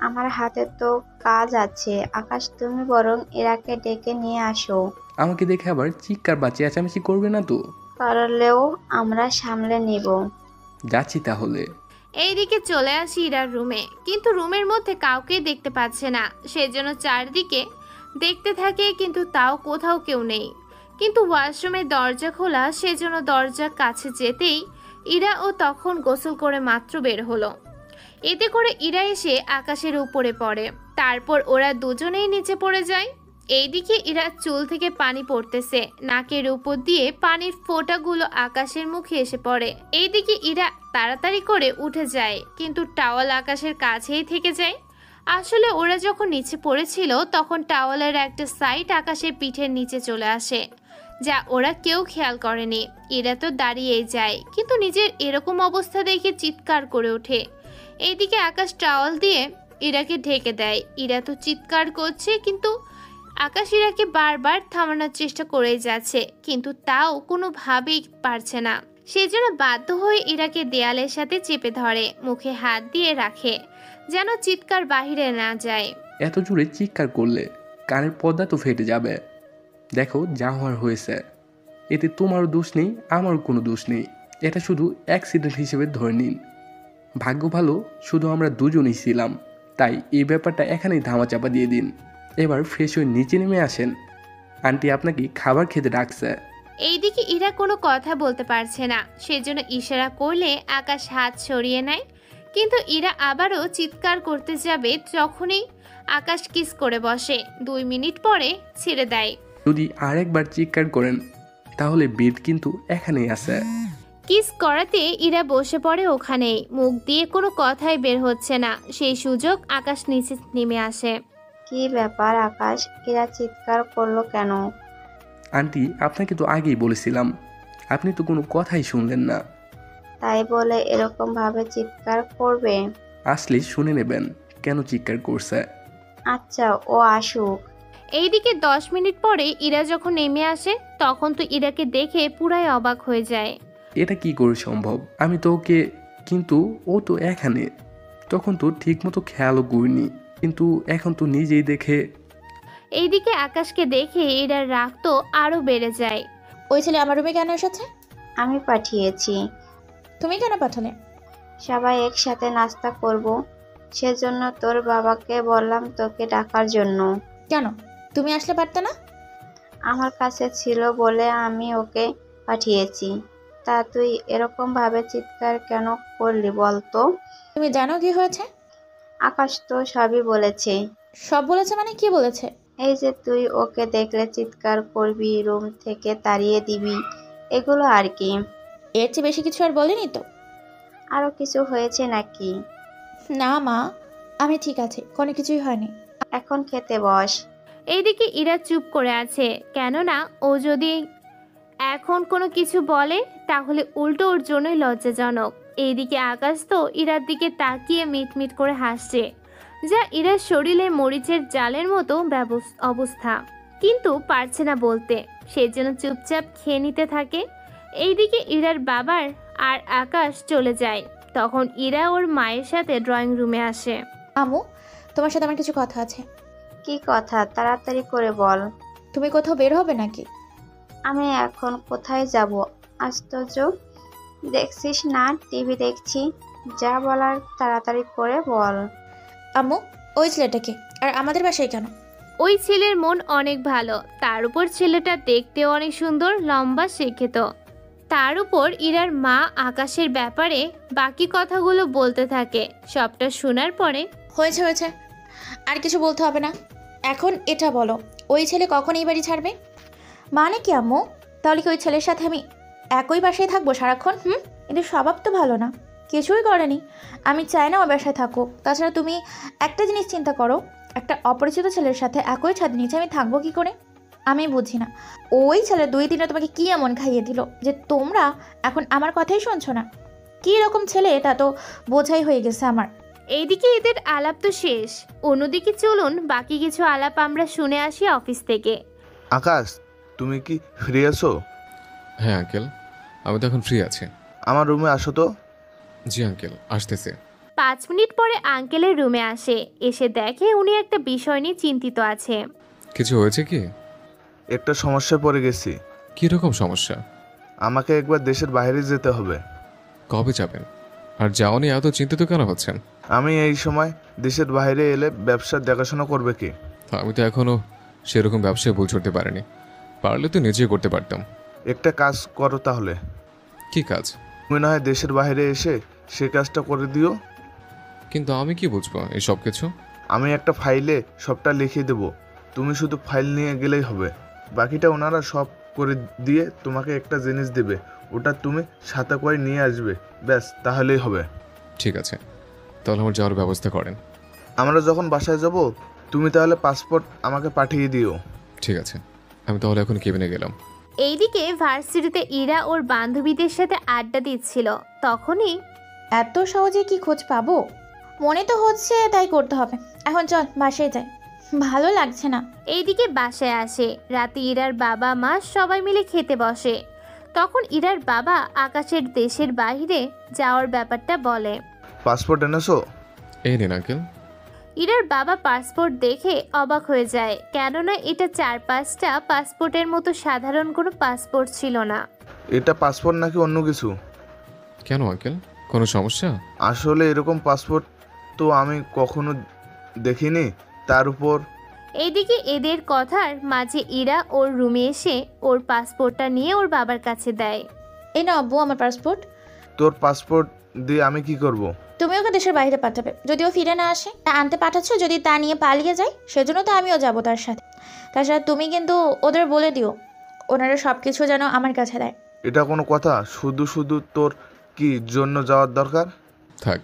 আমার হাতে তো কাজ আছে। আকাশ, তুমি বরং ইরাকে ডেকে নিয়ে আসো। আমাকে দেখে আবার চিৎকার বা চেঁচামেচি করবে না তো? করলেও আমরা সামলে নিব। যাচ্ছি তাহলে। এইদিকে চলে আসি ইরার রুমে, কিন্তু রুমের মধ্যে কাউকে দেখতে পাচ্ছে না। সেজন্য চারদিকে দেখতে থাকে, কিন্তু তাও কোথাও কেউ নেই। কিন্তু ওয়াশরুমের দরজা খোলা, সেজন্য দরজার কাছে যেতেই ইরা ও তখন গোসল করে মাত্র বের হলো। এতে করে ইরা এসে আকাশের উপরে পড়ে, তারপর ওরা দুজনেই নিচে পড়ে যায়। এইদিকে ইরা চুল থেকে পানি পড়তেছে, নাকের উপর দিয়ে পানির ফোঁটাগুলো আকাশের মুখে এসে পড়ে। এইদিকে ইরা তাড়াতাড়ি করে উঠে যায়, কিন্তু টাওয়াল আকাশের কাছেই থেকে যায়। আসলে ওরা যখন নিচে পড়েছিল তখন টাওয়ালের একটা সাইড আকাশের পিঠের নিচে চলে আসে, যা ওরা কেউ খেয়াল করেনি। ইরা তো দাঁড়িয়েই যায়, কিন্তু নিজের এরকম অবস্থা দেখে চিৎকার করে ওঠে। এইদিকে আকাশ টাওয়াল দিয়ে ইরাকে ঢেকে দেয়। ইরা তো চিৎকার করছে, কিন্তু আকাশ ইরাকে বারবার থামানোর চেষ্টা করেই যাচ্ছে, কিন্তু তাও কোনোভাবেই পারছে না। সেজন্য বাধ্য হয়ে ইরাকে দেয়ালের সাথে চেপে ধরে, মুখে হাত দিয়ে রাখে যেন চিৎকার বাহিরে না যায়। এত জোরে চিৎকার করলে কানের পর্দা তো ফেটে যাবে। দেখো যা হওয়ার হয়েছে, এতে তোমারও দোষ নেই, আমারও কোনো দোষ নেই। এটা শুধু অ্যাক্সিডেন্ট হিসেবে ধরে নিন। ভাগ্য ভালো শুধু আমরা দুজনই ছিলাম, তাই এই ব্যাপারটা এখানেই ধামাচাপা দিয়ে দিন। এবার ফ্রেশ হয়ে নিচে নেমে আসেন, আন্টি আপনাকে খাবার খেতে ডাকছে। এইদিকে ইরা কোনো কথা বলতে পারছে না, সেজন্য ইশারা করলে আকাশ হাত সরিয়ে নেয়। কিন্তু ইরা আবারও চিৎকার করতে যাবে, যখনই আকাশ কিস করে বসে। 2 মিনিট পরে ছেড়ে দেয়। যদি আরেকবার চিৎকার করেন তাহলে বেদ কিন্তু এখানেই আছে। কিস করাতে ইরা বসে পড়ে ওখানেই, মুখ দিয়ে কোনো কথাই বের হচ্ছে না। সেই সুযোগ আকাশ নিচে নেমে আসে। কি ব্যাপার আকাশ, ইরা চিৎকার করলো কেন? আন্টি আপনাকে তো আগেই বলেছিলাম, আপনি তো কোনো কথাই শুনলেন না। তাই বলে এরকম ভাবে চিৎকার করবে? আসলে শুনে নেবেন কেন চিৎকার করছে। আচ্ছা, ও আসুক। এইদিকে 10 মিনিট পরে ইরা যখন নেমে আসে, তখন তো ইরাকে দেখে পুরাই অবাক হয়ে যায়। এটা কি করে সম্ভব? আমি তো ওকে, কিন্তু ও তো এখানে। তখন তো ঠিক মতো খেয়ালও করিনি, কিন্তু এখন তো নিজেই দেখে। এইদিকে আকাশকে দেখে ইরার রাগ তো আরো বেড়ে যায়। ওই ছেলে আমার রুমে কেন এসেছে? আমি পাঠিয়েছি। তুমি কেন পাঠালে? সবাই একসাথে নাস্তা করব, সেজন্য তোর বাবাকে বললাম তোকে ডাকার জন্য। কেন তুমি আসলে পারতে না? আমার কাছে ছিল বলে আমি ওকে পাঠিয়েছি। তা তুই এরকম ভাবে চিৎকার কেন করলি বলতো? তুমি জানো কি হয়েছে? আকাশ তো সবই বলেছে। সব বলেছে মানে কি বলেছে? এই যে তুই ওকে দেখলে চিৎকার করবি, রুম থেকে তাড়িয়ে দিবি, এগুলো আর কি। এর চেয়ে বেশি কিছু আর বলেনি তো? আরো কিছু হয়েছে নাকি? না মা, আমি ঠিক আছে, কোনো কিছুই হয়নি। এখন খেতে বস। এইদিকে ইরা চুপ করে আছে, কেননা ও যদি এখন কোনো কিছু বলে তাহলে উল্টো ওর জন্যই লজ্জাজনক। এইদিকে আকাশ তো ইরার দিকে তাকিয়ে মিটমিট করে হাসছে, যা ইরার শরীরে মরিচের জালের মতো অবস্থা, কিন্তু পারছে না বলতে, সেজন্য চুপচাপ খেয়ে নিতে থাকে। এইদিকে ইরার বাবার আর আকাশ চলে যায়। তখন ইরা ওর মায়ের সাথে ড্রয়িং রুমে আসে। আমু, তোমার সাথে আমার কিছু কথা আছে। কি কথা? তাড়াতাড়ি করে বল। তুমি কোথাও বের হবে নাকি? আমি এখন কোথায় যাব? আশ্চর্য, দেখছিস না টিভি দেখছি। যা বলার তাড়াতাড়ি করে বল। আম্মু, ওই ছেলেটাকে আর আমাদের বাসায় কেন? ওই ছেলের মন অনেক ভালো, তার উপর ছেলেটা দেখতেও অনেক সুন্দর, লম্বা, শিক্ষিত। তার উপর ইরার মা আকাশের ব্যাপারে বাকি কথাগুলো বলতে থাকে। সবটা শোনার পরে হয়েছে হয়েছে, আর কিছু বলতে হবে না। এখন এটা বলো, ওই ছেলে কখন এই বাড়ি ছাড়বে? মানে কি আম্মু? তাহলে কি ওই ছেলের সাথে আমি একই বাসায় থাকবো সারাক্ষণ? কিন্তু স্বভাব তো ভালো না, কিছুই করেনি। আমি চাই না ও বাসায় থাকুক। তাছাড়া তুমি একটা জিনিস চিন্তা করো, একটা অপরিচিত ছেলের সাথে একই ছাদ নিচে আমি থাকবো কি করে? আমি বুঝি না, ওই ছেলে 2 দিনে তোমাকে কি এমন খাইয়ে দিল যে তোমরা এখন আমার কথাই শুনছো না? কী রকম ছেলে এটা তো বোঝাই হয়ে গেছে আমার। এইদিকে এদের আলাপ তো শেষ, অন্যদিকে চলুন বাকি কিছু আলাপ আমরা শুনে আসি অফিস থেকে। আকাশ, তুমি কি ফ্রি আছো? হ্যাঁ আঙ্কেল, আমি তো এখন ফ্রি আছি। আমার রুমে আসো তো। জি আঙ্কেল, আসতেছে। 5 মিনিট পরে আঙ্কেলের রুমে আসে, এসে দেখে উনি একটা বিষয় নিয়ে চিন্তিত আছে। কিছু হয়েছে কি? একটা সমস্যায় পড়ে গেছি। কি রকম সমস্যা? আমাকে একবার দেশের বাইরে যেতে হবে। কবে যাবেন? আর যাওনি এত চিন্তিত কেন হচ্ছেন? আমি এই সময় দেশের বাইরে এলে ব্যবসার দেখাশোনা করবে কি? আমি তো এখনো সেরকম ব্যবসায় ভুল করতে পারিনি, পারলে তো নিজেই করতে পারতাম। একটা কাজ করো তাহলে। কি কাজ? তুমি না হয় দেশের বাইরে এসে সে কাজটা করে দিও। কিন্তু আমি কি বুঝবো এই সব কিছু? আমি একটা ফাইলে সবটা লিখে দেব, তুমি শুধু ফাইল নিয়ে গেলেই হবে। বাকিটা ওনারা সব করে দিয়ে তোমাকে একটা জিনিস দেবে, ওটা তুমি সাথে করে নিয়ে আসবে, ব্যাস তাহলেই হবে। ঠিক আছে, তাহলে আমার যাওয়ার ব্যবস্থা করেন। আমরা যখন বাসায় যাব তুমি তাহলে পাসপোর্ট আমাকে পাঠিয়ে দিও। ঠিক আছে, আমি তাহলে এখন কেবিনে গেলাম। এইদিকে ভার্সিটিতে ইরা ওর বান্ধবীদের সাথে আড্ডা দিচ্ছিল, তখনই এত সহজে কি খোঁজ পাবো? মনে তো হচ্ছে তাই করতে হবে। এখন চল বাসায় যাই, ভালো লাগছে না। এইদিকে বাসায় আসে, রাতে ইরার বাবা মা সবাই মিলে খেতে বসে। তখন ইরার বাবা আকাশের দেশের বাইরে যাওয়ার ব্যাপারটা বলে। পাসপোর্ট এনেছো? এই নিন আঙ্কেল। ইরার বাবা পাসপোর্ট দেখে অবাক হয়ে যায়, কেননা এটা 4-5টা পাসপোর্টের মতো সাধারণ কোনো পাসপোর্ট ছিল না। এটা পাসপোর্ট নাকি অন্য কিছু? কেন আঙ্কেল, কোনো সমস্যা? আসলে এরকম পাসপোর্ট তো আমি কখনো দেখিনি। তার উপর এইদিকে এদের কথার মাঝে ইরা ওর রুমে এসে ওর পাসপোর্টটা নিয়ে ওর বাবার কাছে দেয়। এই না আব্বু, আমার পাসপোর্ট। তোর পাসপোর্ট দিয়ে আমি কি করব? তুমি ওকে দেশের বাইরে পাঠাবে, যদি ও ফিরে না আসে। তা আনতে পাঠাচ্ছ, যদি তা নিয়ে পালিয়ে যায় সেজন্য তো আমিও যাব তার সাথে। তাছাড়া তুমি কিন্তু ওদের বলে দিও ওনারা সব কিছু যেন আমার কাছে দেয়। এটা কোনো কথা? শুধু শুধু তোর কি জন্য যাওয়ার দরকার? থাক,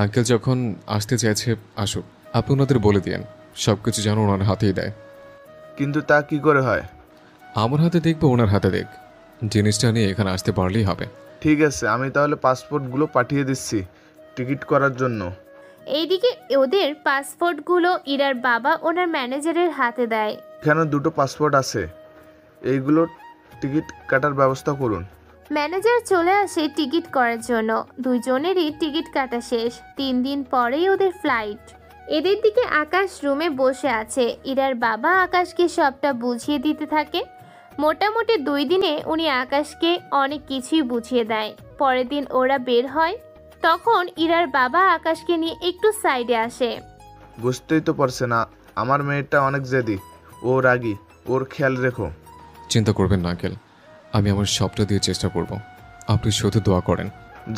আঙ্কেল যখন আসতে চাইছে আসুক, আপনি ওনাদের বলে দিয়েন সব কিছু যেন ওনার হাতেই দেয়। কিন্তু তা কি করে হয়? আমার হাতে দেখবো, ওনার হাতে দেখ, জিনিসটা নিয়ে এখানে আসতে পারলেই হবে। ঠিক আছে, আমি তাহলে পাসপোর্টগুলো পাঠিয়ে দিচ্ছি টিকিট করার জন্য। এইদিকে ওদের পাসপোর্টগুলো ইরার বাবা ওনার ম্যানেজারের হাতে দেয়। এখানে 2টো পাসপোর্ট আছে, এইগুলো টিকিট কাটার ব্যবস্থা করুন। ম্যানেজার চলে আসে টিকিট করার জন্য। দুইজনেরই টিকিট কাটা শেষ। 3 দিন পরেই ওদের ফ্লাইট। এদের দিকে আকাশ রুমে বসে আছে। ইরার বাবা আকাশকে সবটা বুঝিয়ে দিতে থাকে। মোটামুটি 2 দিনে উনি আকাশকে অনেক কিছুই বুঝিয়ে দেয়। পরের দিন ওরা বের হয়। তখন ইরার বাবা আকাশকে নিয়ে একটু সাইডে আসে। বুঝতেই তো পারছে না, আমার মেয়েটা অনেক জেদি, ও রাগী, ওর খেয়াল রেখো। চিন্তা করবেন না আঙ্কেল, আমি আমার সবটা দিয়ে চেষ্টা করব, আপনি শুধু দোয়া করেন।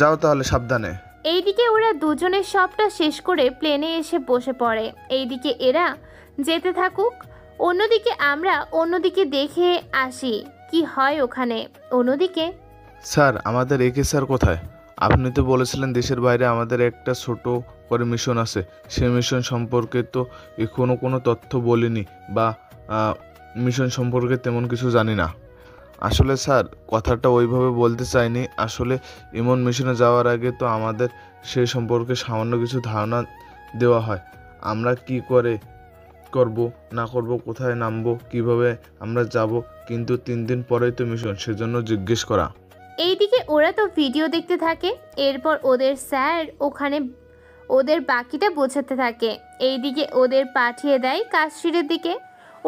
যাও তাহলে, সাবধানে। এইদিকে ওরা দুজনে সবটা শেষ করে প্লেনে এসে বসে পড়ে। এইদিকে এরা যেতে থাকুক, অন্যদিকে আমরা অন্যদিকে দেখে আসি কি হয় ওখানে। অন্যদিকে স্যার, আমাদের একে স্যার কোথায়? আপনি তো বলেছিলেন দেশের বাইরে আমাদের একটা ছোট করে মিশন আছে, সেই মিশন সম্পর্কে তো এখনো কোনো তথ্য বলিনি বা মিশন সম্পর্কে তেমন কিছু জানি না। আসলে স্যার, কথাটা ওইভাবে বলতে চাইনি। আসলে এমন মিশনে যাওয়ার আগে তো আমাদের সেই সম্পর্কে সামান্য কিছু ধারণা দেওয়া হয়। আমরা কি করব না করব, কোথায় নামবো, কিভাবে আমরা যাব, কিন্তু 3 দিন পরেই তো মিশন, সেজন্য জিজ্ঞেস করা। এইদিকে ওরা তো ভিডিও দেখতে থাকে, এরপর ওদের স্যার ওখানে ওদের বাকিটা বোঝাতে থাকে। এইদিকে ওদের পাঠিয়ে দেয় কাশ্মীরের দিকে।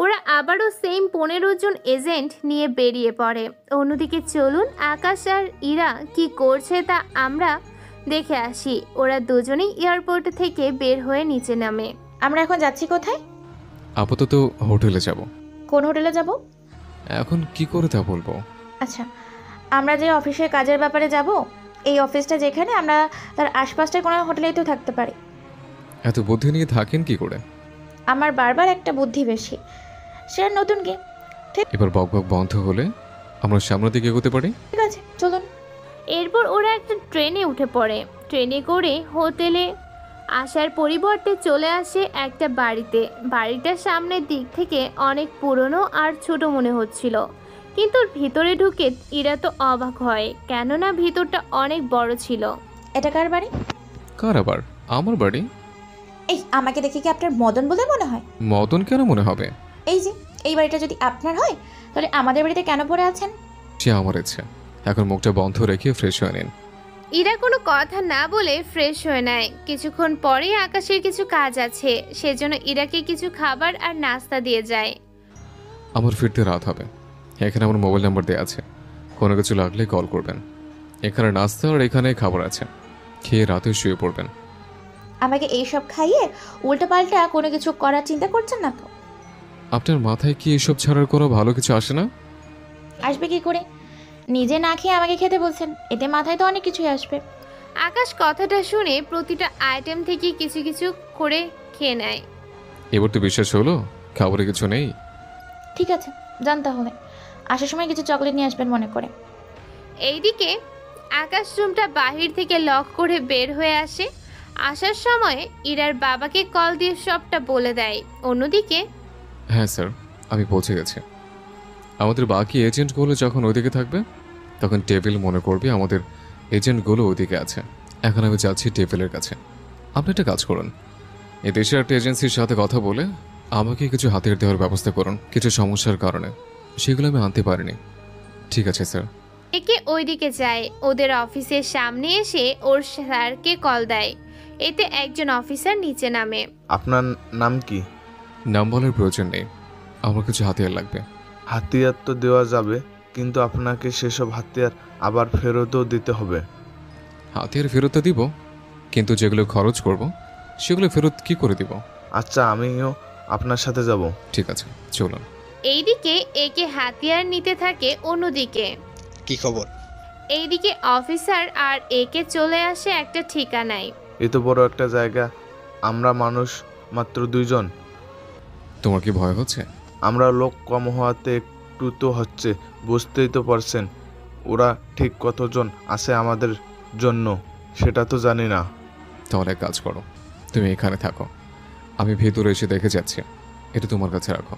ওরা আবারও সেম 15 জন এজেন্ট নিয়ে বেরিয়ে পড়ে। অন্যদিকে চলুন আকাশ আর ইরা কি করছে তা আমরা দেখে আসি। ওরা দুজনেই এয়ারপোর্ট থেকে বের হয়ে নিচে নামে। আমরা এখন যাচ্ছি কোথায়? আপাতত হোটেলে যাব। কোন হোটেলে যাব? এখন কি করে তা বলবো। আচ্ছা, আমরা যে অফিসের কাজের ব্যাপারে যাব, এই অফিসটা যেখানে, আমরা তার আশপাশটায় কোনো হোটেলেই তো থাকতে পারি। এত বুদ্ধি নিয়ে থাকেন কি করে? আমার বারবার একটা বুদ্ধি বেশি, সেটা নতুন কি? এবার বকবক বন্ধ হলে আমরা সামনের দিকে এগোতে পারি। ঠিক আছে, চলুন। এরপর ওরা একটা ট্রেনে উঠে পড়ে। ট্রেনে করে হোটেলে আসার পরিবর্তে চলে আসে একটা বাড়িতে। বাড়িটার সামনের দিক থেকে অনেক পুরনো আর ছোট মনে হচ্ছিল, কিন্তু ভিতরে ঢুকে ইরা তো অবাক হয়, কেননা ভিতরটা অনেক বড় ছিল। এটা কার বাড়ি? কার আবার? আমার বাড়ি। এই, আমাকে দেখে কি আপনার মদন বলে মনে হয়? মদন কেন মনে হবে? এই যে এই বাড়িটা যদি আপনার হয়, তাহলে আমাদের বাড়িতে কেন পড়ে আছেন? সে আমার ইচ্ছে। এখন মুখটা বন্ধ রেখে ফ্রেশ হয়ে নিন। ইরা কোনো কথা না বলে ফ্রেশ হয়ে নেয়। কিছুক্ষণ পরেই আকাশের কিছু কাজ আছে, সেজন্য ইরাকে কিছু খাবার আর নাস্তা দিয়ে যায়। আমার ফিরতে রাত হবে। এখানে আমার মোবাইল নাম্বার দেওয়া আছে, কোনো কিছু লাগলে কল করবেন। এখানে নাস্তা আর এখানে খাবার আছে, খেয়ে রাতে শুয়ে পড়বেন। আমাকে এইসব খাইয়ে উল্টোপাল্টা কোনো কিছু করার চিন্তা করছেন না তো? আপনার মাথায় কি এসব ছাড়ার কোনো ভালো কিছু আসে না? আসবে কি করে? নিজে না খেয়ে আমাকে খেতে বলছেন, এতে মাথায় তো অনেক কিছুই আসবে। আকাশ কথাটা শুনে প্রতিটা আইটেম থেকে কিছু কিছু করে খেয়ে নেয়। এবার তো বিশ্বাস হলো খাবারে কিছু নেই। ঠিক আছে, যান তাহলে। আসার সময় কিছু চকলেট নিয়ে আসবেন মনে করে। এইদিকে আকাশ রুমটা বাহির থেকে লক করে বের হয়ে আসে। আসার সময় ইরার বাবাকে কল দিয়ে সবটা বলে দেয়। অন্যদিকে, হ্যাঁ স্যার, আমি পৌঁছে গেছি। আমাদের বাকি এজেন্টগুলো যখন ওইদিকে থাকবে, তখন টেবিল মনে করবে আমাদের এজেন্টগুলো ওইদিকে আছে। এখন আমি যাচ্ছি টেবিলের কাছে। আপনি একটা কাজ করুন, এই দেশের একটা এজেন্সির সাথে কথা বলে আমাকে কিছু হাতিয়ার দেওয়ার ব্যবস্থা করুন। কিছু সমস্যার কারণে সেগুলো আমি আনতে পারিনি। ঠিক আছে স্যার। একে ওইদিকে যায়। ওদের অফিসের সামনে এসে ওর স্যারকে কল দেয়। এতে একজন অফিসার নিচে নামে। আপনার নাম কি? নাম বলার প্রয়োজন নেই, আমার কিছু হাতিয়ার লাগবে। হাতিয়ার তো দেওয়া যাবে, কিন্তু আপনাকে সেসব হাতিয়ার আবার ফেরতও দিতে হবে। হাতিয়ার ফেরত দিব, কিন্তু যেগুলো খরচ করব সেগুলো ফেরত কি করে দিব? আচ্ছা, আমিও আপনার সাথে যাব। ঠিক আছে, চলুন। এইদিকে একে হাতিয়ার নিতে থাকে। অন্যদিকে কি খবর? এইদিকে অফিসার আর একে চলে আসে একটা ঠিকানায়। এত বড় একটা জায়গা, আমরা মানুষ মাত্র 2 জন। তোমার কি ভয় হচ্ছে? আমরা লোক কম হওয়াতে একটু তো হচ্ছে, বুঝতেই তো পারছেন। ওরা ঠিক কতজন আছে আমাদের জন্য সেটা তো জানি না। তাহলে এক কাজ করো, তুমি এখানে থাকো, আমি ভেতরে এসে দেখে যাচ্ছি। এটা তোমার কাছে রাখো।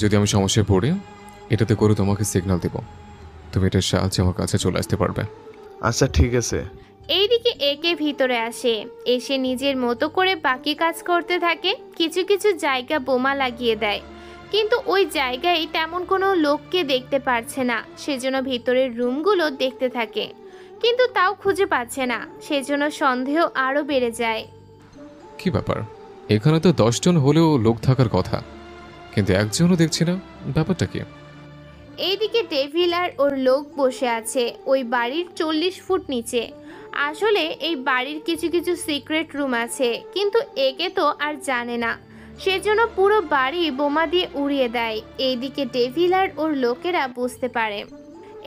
যদি আমি সমস্যায় পড়ি, এটাতে করে তোমাকে সিগন্যাল দেব, তুমি এটার সাহায্যে আমার কাছে চলে আসতে পারবে। আচ্ছা ঠিক আছে। এইদিকে একে ভিতরে আসে। এসে নিজের মতো করে বাকি কাজ করতে থাকে। কিছু কিছু জায়গা বোমা লাগিয়ে দেয়, কিন্তু ওই জায়গায় তেমন কোনো লোককে দেখতে পারছে না। সেজন্য ভিতরের রুমগুলো দেখতে থাকে, কিন্তু তাও খুঁজে পাচ্ছে না। সেজন্য সন্দেহ আরও বেড়ে যায়। কি ব্যাপার, এখানে তো 10 জন হলেও লোক থাকার কথা, কিন্তু একজনও দেখছি না, ব্যাপারটা কি? এইদিকে ডেভিল আর ওর লোক বসে আছে ওই বাড়ির 40 ফুট নিচে। আসলে এই বাড়ির কিছু কিছু সিক্রেট রুম আছে, কিন্তু একে তো আর জানে না। সেজন্য পুরো বাড়ি বোমা দিয়ে উড়িয়ে দেয়। এইদিকে ডেভিল আর ওর লোকেরা বুঝতে পারে।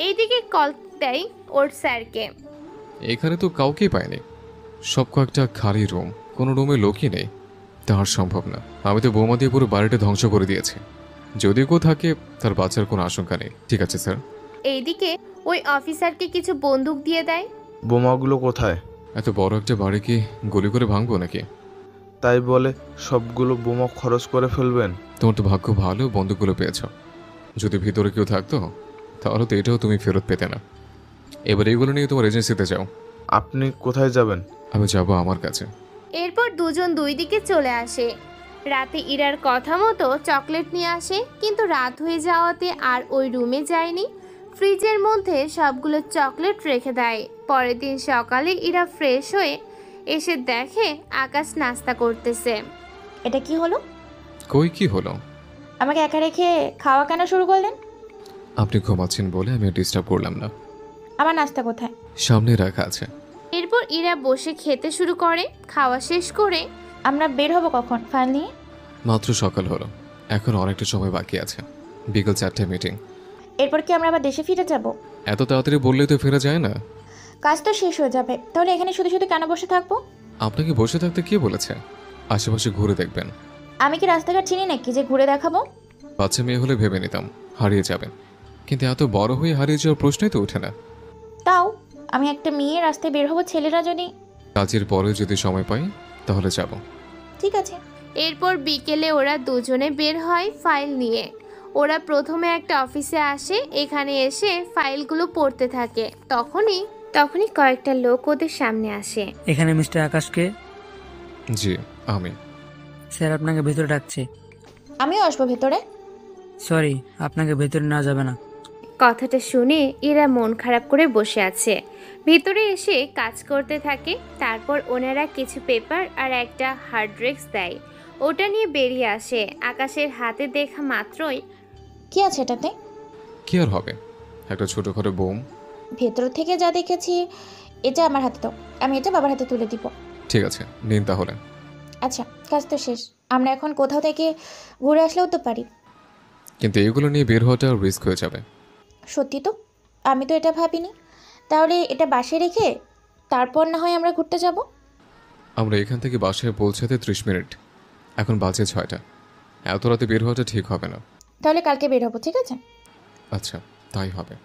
এইদিকে কল দেয় ওর স্যারকে। এখানে তো কাউকেই পাইনি, সব কয়েকটা খালি রুম, কোনো রুমে লোকই নেই। তার সম্ভব না, আমি তো বোমা দিয়ে পুরো বাড়িটা ধ্বংস করে দিয়েছি। যদি কেউ থাকে তার বাঁচার কোনো আশঙ্কা নেই। ঠিক আছে স্যার। এইদিকে ওই অফিসারকে কিছু বন্দুক দিয়ে দেয়। বোমাগুলো কোথায়? এত বড় একটা বাড়ি কি গুলি করে ভাঙবো নাকি? তাই বলে সবগুলো বোমা খরচ করে ফেলবেন? তোমার তো ভাগ্য ভালো বন্দুকগুলো পেয়েছ। যদি ভিতরে কেউ থাকতো তাহলে তো এটাও তুমি ফেরত পেতে না। এবার এগুলো নিয়ে তোমার এজেন্সিতে যাও। আপনি কোথায় যাবেন? আমি যাব আমার কাছে। এরপর দুজন দুই দিকে চলে আসে। রাতে ইরার কথা মতো চকলেট নিয়ে আসে, কিন্তু রাত হয়ে যাওয়াতে আর ওই রুমে যায়নি। ফ্রিজের মধ্যে সবগুলো চকলেট রেখে দেয়। পরের দিন সকালে ইরা ফ্রেশ হয়ে এসে দেখে আকাশ নাস্তা করতেছে। এটা কি হলো? কই কি হলো? আমাকে একা রেখে খাওয়া কেন শুরু করলেন? আপনি ঘুমাচ্ছেন বলে আমি ডিস্টার্ব করলাম না। আমার নাস্তা কোথায়? সামনে রাখা আছে। এরপর ইরা বসে খেতে শুরু করে। খাওয়া শেষ করে আমরা বের হব কখন ফাইল নিয়ে? মাত্র সকাল হলো, এখন অনেকটা সময় বাকি আছে। বিকেল 4টায় মিটিং। এরপর কি আমরা আবার দেশে ফিরে যাব? এত তাড়াতাড়ি বললেই তো ফেরা যায় না। কাজ তো শেষ হয়ে যাবে, তাহলে এখানে শুধু শুধু কেন বসে থাকবো? আপনাকে বসে থাকতে কে বলেছে? আশেপাশে ঘুরে দেখবেন। আমি কি রাস্তাঘাট চিনি নাকি যে ঘুরে দেখাবো? বাচ্চা মেয়ে হলে ভেবে নিতাম হারিয়ে যাবেন, কিন্তু এত বড় হয়ে হারিয়ে যাওয়ার প্রশ্নই তো ওঠে না। তাও আমি একটা মেয়ে রাস্তায় বের হবো, ছেলেরা যদি... কাজের পরে যদি সময় পাই তাহলে যাব। ঠিক আছে। এরপর বিকেলে ওরা দুজনে বের হয় ফাইল নিয়ে। ওরা প্রথমে একটা অফিসে আসে। এখানে এসে ফাইলগুলো পড়তে থাকে। তখনই কয়েকটা লোক ওদের সামনে আসে। এখানে মিস্টার আকাশকে? জি আমি। স্যার আপনাকে ভেতরে ডাকছে। আমিও আসবো ভেতরে। সরি, আপনাকে ভেতরে নেওয়া যাবে না। কথাটা শুনে এরা মন খারাপ করে বসে আছে। ভিতরে এসে কাজ করতে থাকে। তারপর ওনারা কিছু পেপার আর একটা হার্ড ডিস্ক দেয়। ওটা নিয়ে বেরিয়ে আসে। আকাশের হাতে দেখা মাত্রই, কি আছে এটাতে? কি আর হবে, একটা ছোটখাটো বোম। ভেতর থেকে যা দেখেছি, এটা আমার হাতে দাও, আমি এটা বাবার হাতে তুলে দিব। ঠিক আছে নিন তাহলে। আচ্ছা, কাজ তো শেষ। আমরা এখন কোথাও থেকে ঘুরে আসলেও তো পারি। কিন্তু এগুলো নিয়ে বের হওয়াটা রিস্ক হয়ে যাবে। সত্যি তো, আমি তো এটা ভাবিনি। তাহলে এটা বাসায় রেখে তারপর না হয় আমরা ঘুরতে যাব। আমরা এখান থেকে বাসায় পৌঁছাতে 30 মিনিট, এখন বাজে 6টা। এত রাতে বের হওয়াটা ঠিক হবে না। তাহলে কালকে বের হবো, ঠিক আছে? আচ্ছা তাই হবে।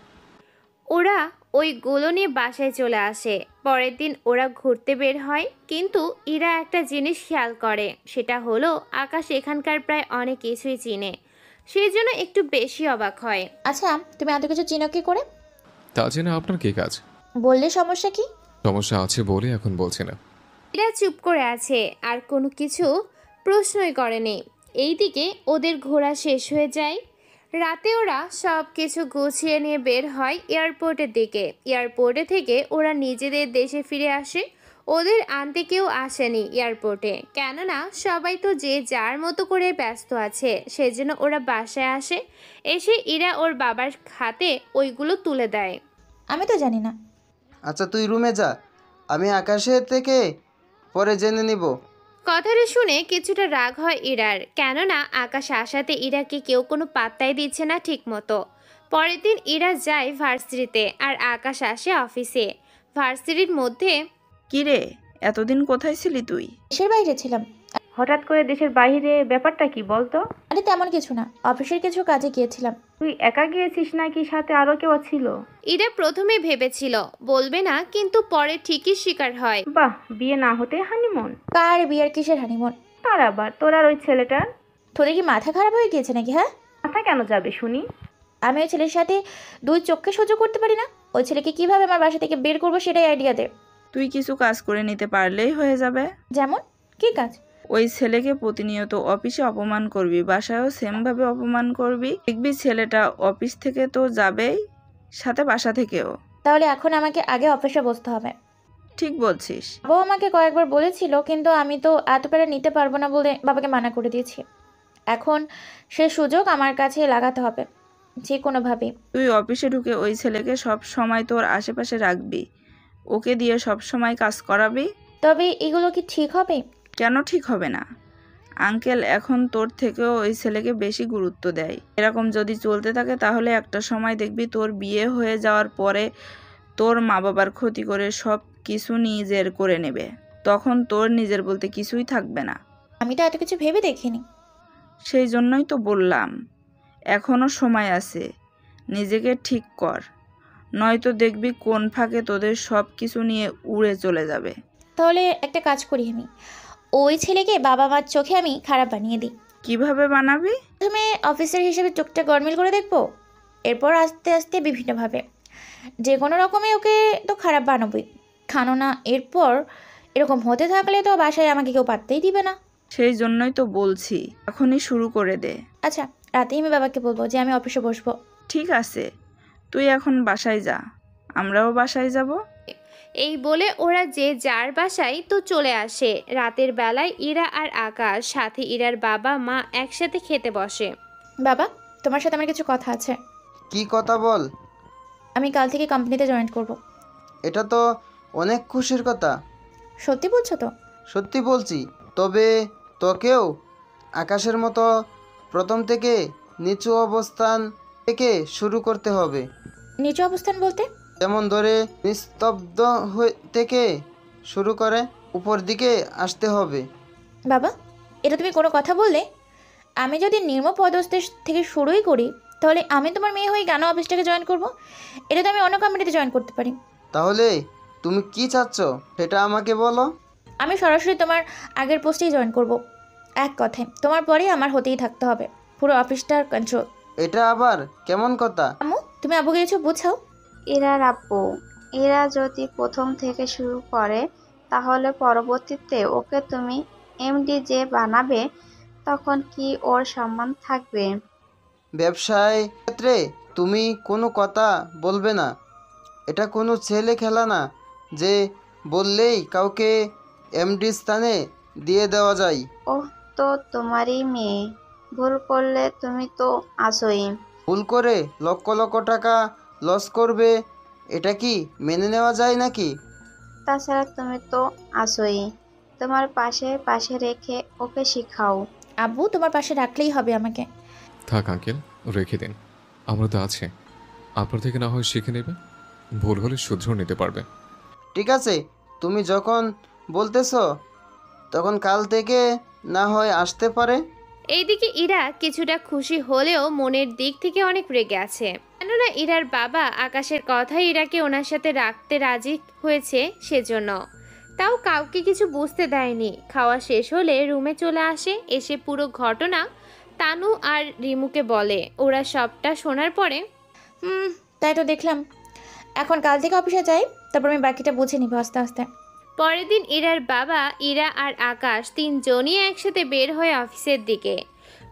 ওরা ওইগুলো নিয়ে বাসায় চলে আসে। পরের দিন ওরা ঘুরতে বের হয়, কিন্তু ইরা একটা জিনিস খেয়াল করে। সেটা হলো আকাশ এখানকার প্রায় অনেক কিছুই চিনে। সেই জন্য একটু বেশি অবাক হয়। আচ্ছা, তুমি এত কিছু চিনো কি করে? তা জেনে আপনার কি কাজ? বললে সমস্যা কি? সমস্যা আছে বলে এখন বলছি না। এরা চুপ করে আছে, আর কোনো কিছু প্রশ্নই করেনি। এইদিকে ওদের ঘোরা শেষ হয়ে যায়। রাতে ওরা সব কিছু গুছিয়ে নিয়ে বের হয় এয়ারপোর্টের দিকে। এয়ারপোর্টে থেকে ওরা নিজেদের দেশে ফিরে আসে। ওদের আনতে কেউ আসেনি এয়ারপোর্টে, কেননা সবাই তো যে যার মতো করে ব্যস্ত আছে। সেজন্য ওরা বাসায় আসে। এসে ইরা ওর বাবার হাতে ওইগুলো তুলে দেয়। আমি তো জানি না। আচ্ছা তুই রুমে যা, আমি আকাশের থেকে পরে জেনে নিব। কথাটা শুনে কিছুটা রাগ হয় ইরার, কেননা আকাশ আসাতে ইরাকে কেউ কোনো পাত্তাই দিচ্ছে না ঠিক মতো। পরের দিন ইরা যায় ভার্সিটিতে, আর আকাশ আসে অফিসে। ভার্সিটির মধ্যে, কিরে এতদিন কোথায় ছিলি তুই? দেশের বাইরে ছিলাম। হঠাৎ করে দেশের বাইরে, ব্যাপারটা কি বলতো? আরে তেমন কিছু না, অফিসের কিছু কাজে গিয়েছিলাম। তুই একা গিয়েছিস নাকি সাথে আরো কেউ ছিল? ইরা প্রথমে ভেবেছিল বলবে না, কিন্তু পরে ঠিকই স্বীকার হয়। বাহ, বিয়ে না হতে হানিমুন? কার বিয়ের কিসের হানিমুন? তার আবার তোর আর ওই ছেলেটার? তোদের কি মাথা খারাপ হয়ে গিয়েছে নাকি? হ্যাঁ, মাথা কেন যাবে শুনি? আমি ওই ছেলের সাথে দুই চোখকে সহ্য করতে পারি না। ওই ছেলেকে কিভাবে আমার বাসা থেকে বের করবো সেটাই আইডিয়া দে। তুই কিছু কাজ করে নিতে পারলেই হয়ে যাবে। যেমন কি কাজ? ওই ছেলেকে প্রতিনিয়ত অফিসে অপমান করবি, বাসায়ও সেমভাবে অপমান করবি। দেখবি ছেলেটা অফিস থেকে তো যাবেই, সাথে বাসা থেকেও। তাহলে এখন আমাকে আগে অফিসে বসতে হবে। ঠিক বলছিস। বাবা আমাকে কয়েকবার বলেছিল, কিন্তু আমি তো এত প্যারা নিতে পারবো না বলে বাবাকে মানা করে দিয়েছি। এখন সে সুযোগ আমার কাছে লাগাতে হবে যে কোনোভাবে। তুই অফিসে ঢুকে ওই ছেলেকে সব সময় তোর আশেপাশে রাখবি, ওকে দিয়ে সব সময় কাজ করাবি। তবে এগুলো কি ঠিক হবে? কেন ঠিক হবে না? আঙ্কেল এখন তোর থেকেও ওই ছেলেকে বেশি গুরুত্ব দেয়। এরকম যদি চলতে থাকে তাহলে একটা সময় দেখবি তোর বিয়ে হয়ে যাওয়ার পরে তোর মা বাবার ক্ষতি করে সব কিছু নিজের করে নেবে। তখন তোর নিজের বলতে কিছুই থাকবে না। আমি তো এত কিছু ভেবে দেখিনি। সেই জন্যই তো বললাম এখনো সময় আছে, নিজেকে ঠিক কর, নয়তো দেখবি কোন ফাঁকে তোদের সব কিছু নিয়ে উড়ে চলে যাবে। তাহলে একটা কাজ করি, আমি ওই ছেলেকে বাবা মার চোখে আমি খারাপ বানিয়ে দিই। কিভাবে বানাবি? প্রথমে অফিসার হিসেবে চোখটা গরমিল করে দেখবো, এরপর আস্তে আস্তে বিভিন্নভাবে যে কোনো রকমে ওকে তো খারাপ বানাবই, কেননা এরপর এরকম হতে থাকলে তো বাসায় আমাকে কেউ পাত্তেই দিবে না। সেই জন্যই তো বলছি এখনই শুরু করে দে। আচ্ছা, রাতেই আমি বাবাকে বলবো যে আমি অফিসে বসবো। ঠিক আছে, তুই এখন বাসায় যা, আমরাও বাসায় যাব। এই বলে ওরা যে যার বাসায় তো চলে আসে। রাতের বেলায় ইরা আর আকাশ সাথে ইরার বাবা মা একসাথে খেতে বসে। বাবা, তোমার সাথে আমার কিছু কথা আছে। কি কথা বল। আমি কাল থেকে কোম্পানিতে জয়েন করব। এটা তো অনেক খুশির কথা। সত্যি বলছো তো? সত্যি বলছি। তবে তোকেও আকাশের মতো প্রথম থেকে নিচু অবস্থান থেকে শুরু করতে হবে। নিচু অবস্থান বলতে? যেমন ধরে নিস্তব্ধ থেকে শুরু করে উপর দিকে আসতে হবে। বাবা, এটা তুমি কোনো কথা বললে? আমি যদি নিম্ন পদস্থ থেকে শুরুই করি তাহলে আমি তোমার মেয়ে হয়ে কেন অফিসটাকে জয়েন করব? এটা তো আমি অন্য কোম্পানিতে জয়েন করতে পারি। তাহলে তুমি কি চাচ্ছ সেটা আমাকে বলো। আমি সরাসরি তোমার আগের পোস্টেই জয়েন করব। এক কথায় তোমার পরেই আমার হতেই থাকতে হবে, পুরো অফিসটার কন্ট্রোল। এটা আবার কেমন কথা? আম্মু, তুমি আব্বুকে কিছু বুঝাও। ইরার আব্বু, ইরা যদি প্রথম থেকে শুরু করে তাহলে পরবর্তীতে ওকে তুমি এমডি যে বানাবে তখন কি ওর সম্মান থাকবে? ব্যবসায় ক্ষেত্রে তুমি কোনো কথা বলবে না। এটা কোনো ছেলে খেলা না যে বললেই কাউকে এমডি স্থানে দিয়ে দেওয়া যায়। ওহ, তো তোমারই মেয়ে, ভুল করলে তুমি তো আসোই। ভুল করে লক্ষ লক্ষ টাকা লস করবে, এটা কি মেনে নেওয়া যায় নাকি? তাছাড়া তুমি তো আসোই, তোমার পাশে পাশে রেখে ওকে শিখাও। আব্বু, তোমার পাশে রাখলেই হবে আমাকে। থাক আঙ্কেল, রেখে দিন, আমরা তো আছে। আপনার থেকে না হয় শিখে নেবে, ভুল হলে শুধরেও নিতে পারবে। ঠিক আছে, তুমি যখন বলতেছো তখন কাল থেকে না হয় আসতে পারে। এইদিকে ইরা কিছুটা খুশি হলেও মনের দিক থেকে অনেক রেগে আছে, কেননা ইরার বাবা আকাশের কথাই ইরাকে ওনার সাথে রাখতে রাজি হয়েছে, সেজন্য। তাও কাউকে কিছু বুঝতে দেয়নি। খাওয়া শেষ হলে রুমে চলে আসে, এসে পুরো ঘটনা তানু আর রিমুকে বলে। ওরা সবটা শোনার পরে তাই তো দেখলাম, এখন কাল থেকে অফিসে যাই, তারপর আমি বাকিটা বুঝে নিব আস্তে আস্তে। পরের দিন ইরার বাবা, ইরা আর আকাশ তিনজনই একসাথে বের হয়ে অফিসের দিকে।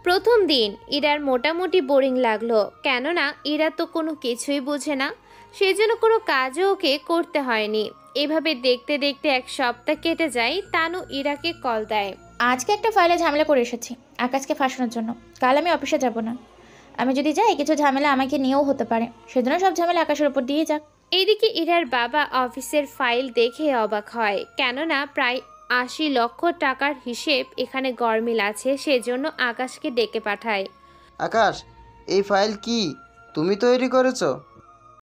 প্রথম দিন ইরার মোটামুটি বোরিং লাগলো, কেননা ইরা তো কোনো কিছুই বোঝে না, সেজন্য কোনো কাজও ওকে করতে হয়নি। এভাবে দেখতে দেখতে এক সপ্তাহ কেটে যায়। তানু ইরাকে কল দেয়। আজকে একটা ফাইলে ঝামেলা করে এসেছি আকাশকে ফাঁসানোর জন্য। কাল আমি অফিসে যাব না। আমি যদি যাই কিছু ঝামেলা আমাকে নিয়েও হতে পারে, সেজন্য সব ঝামেলা আকাশের উপর দিয়ে যাক। এইদিকে ইরার বাবা অফিসের ফাইল দেখে অবাক হয়, কেননা প্রায় ৮০ লক্ষ টাকার হিসেব এখানে গরমিল আছে, সেজন্য আকাশকে ডেকে পাঠায়। আকাশ, এই ফাইল কি তুমি তৈরি করেছো?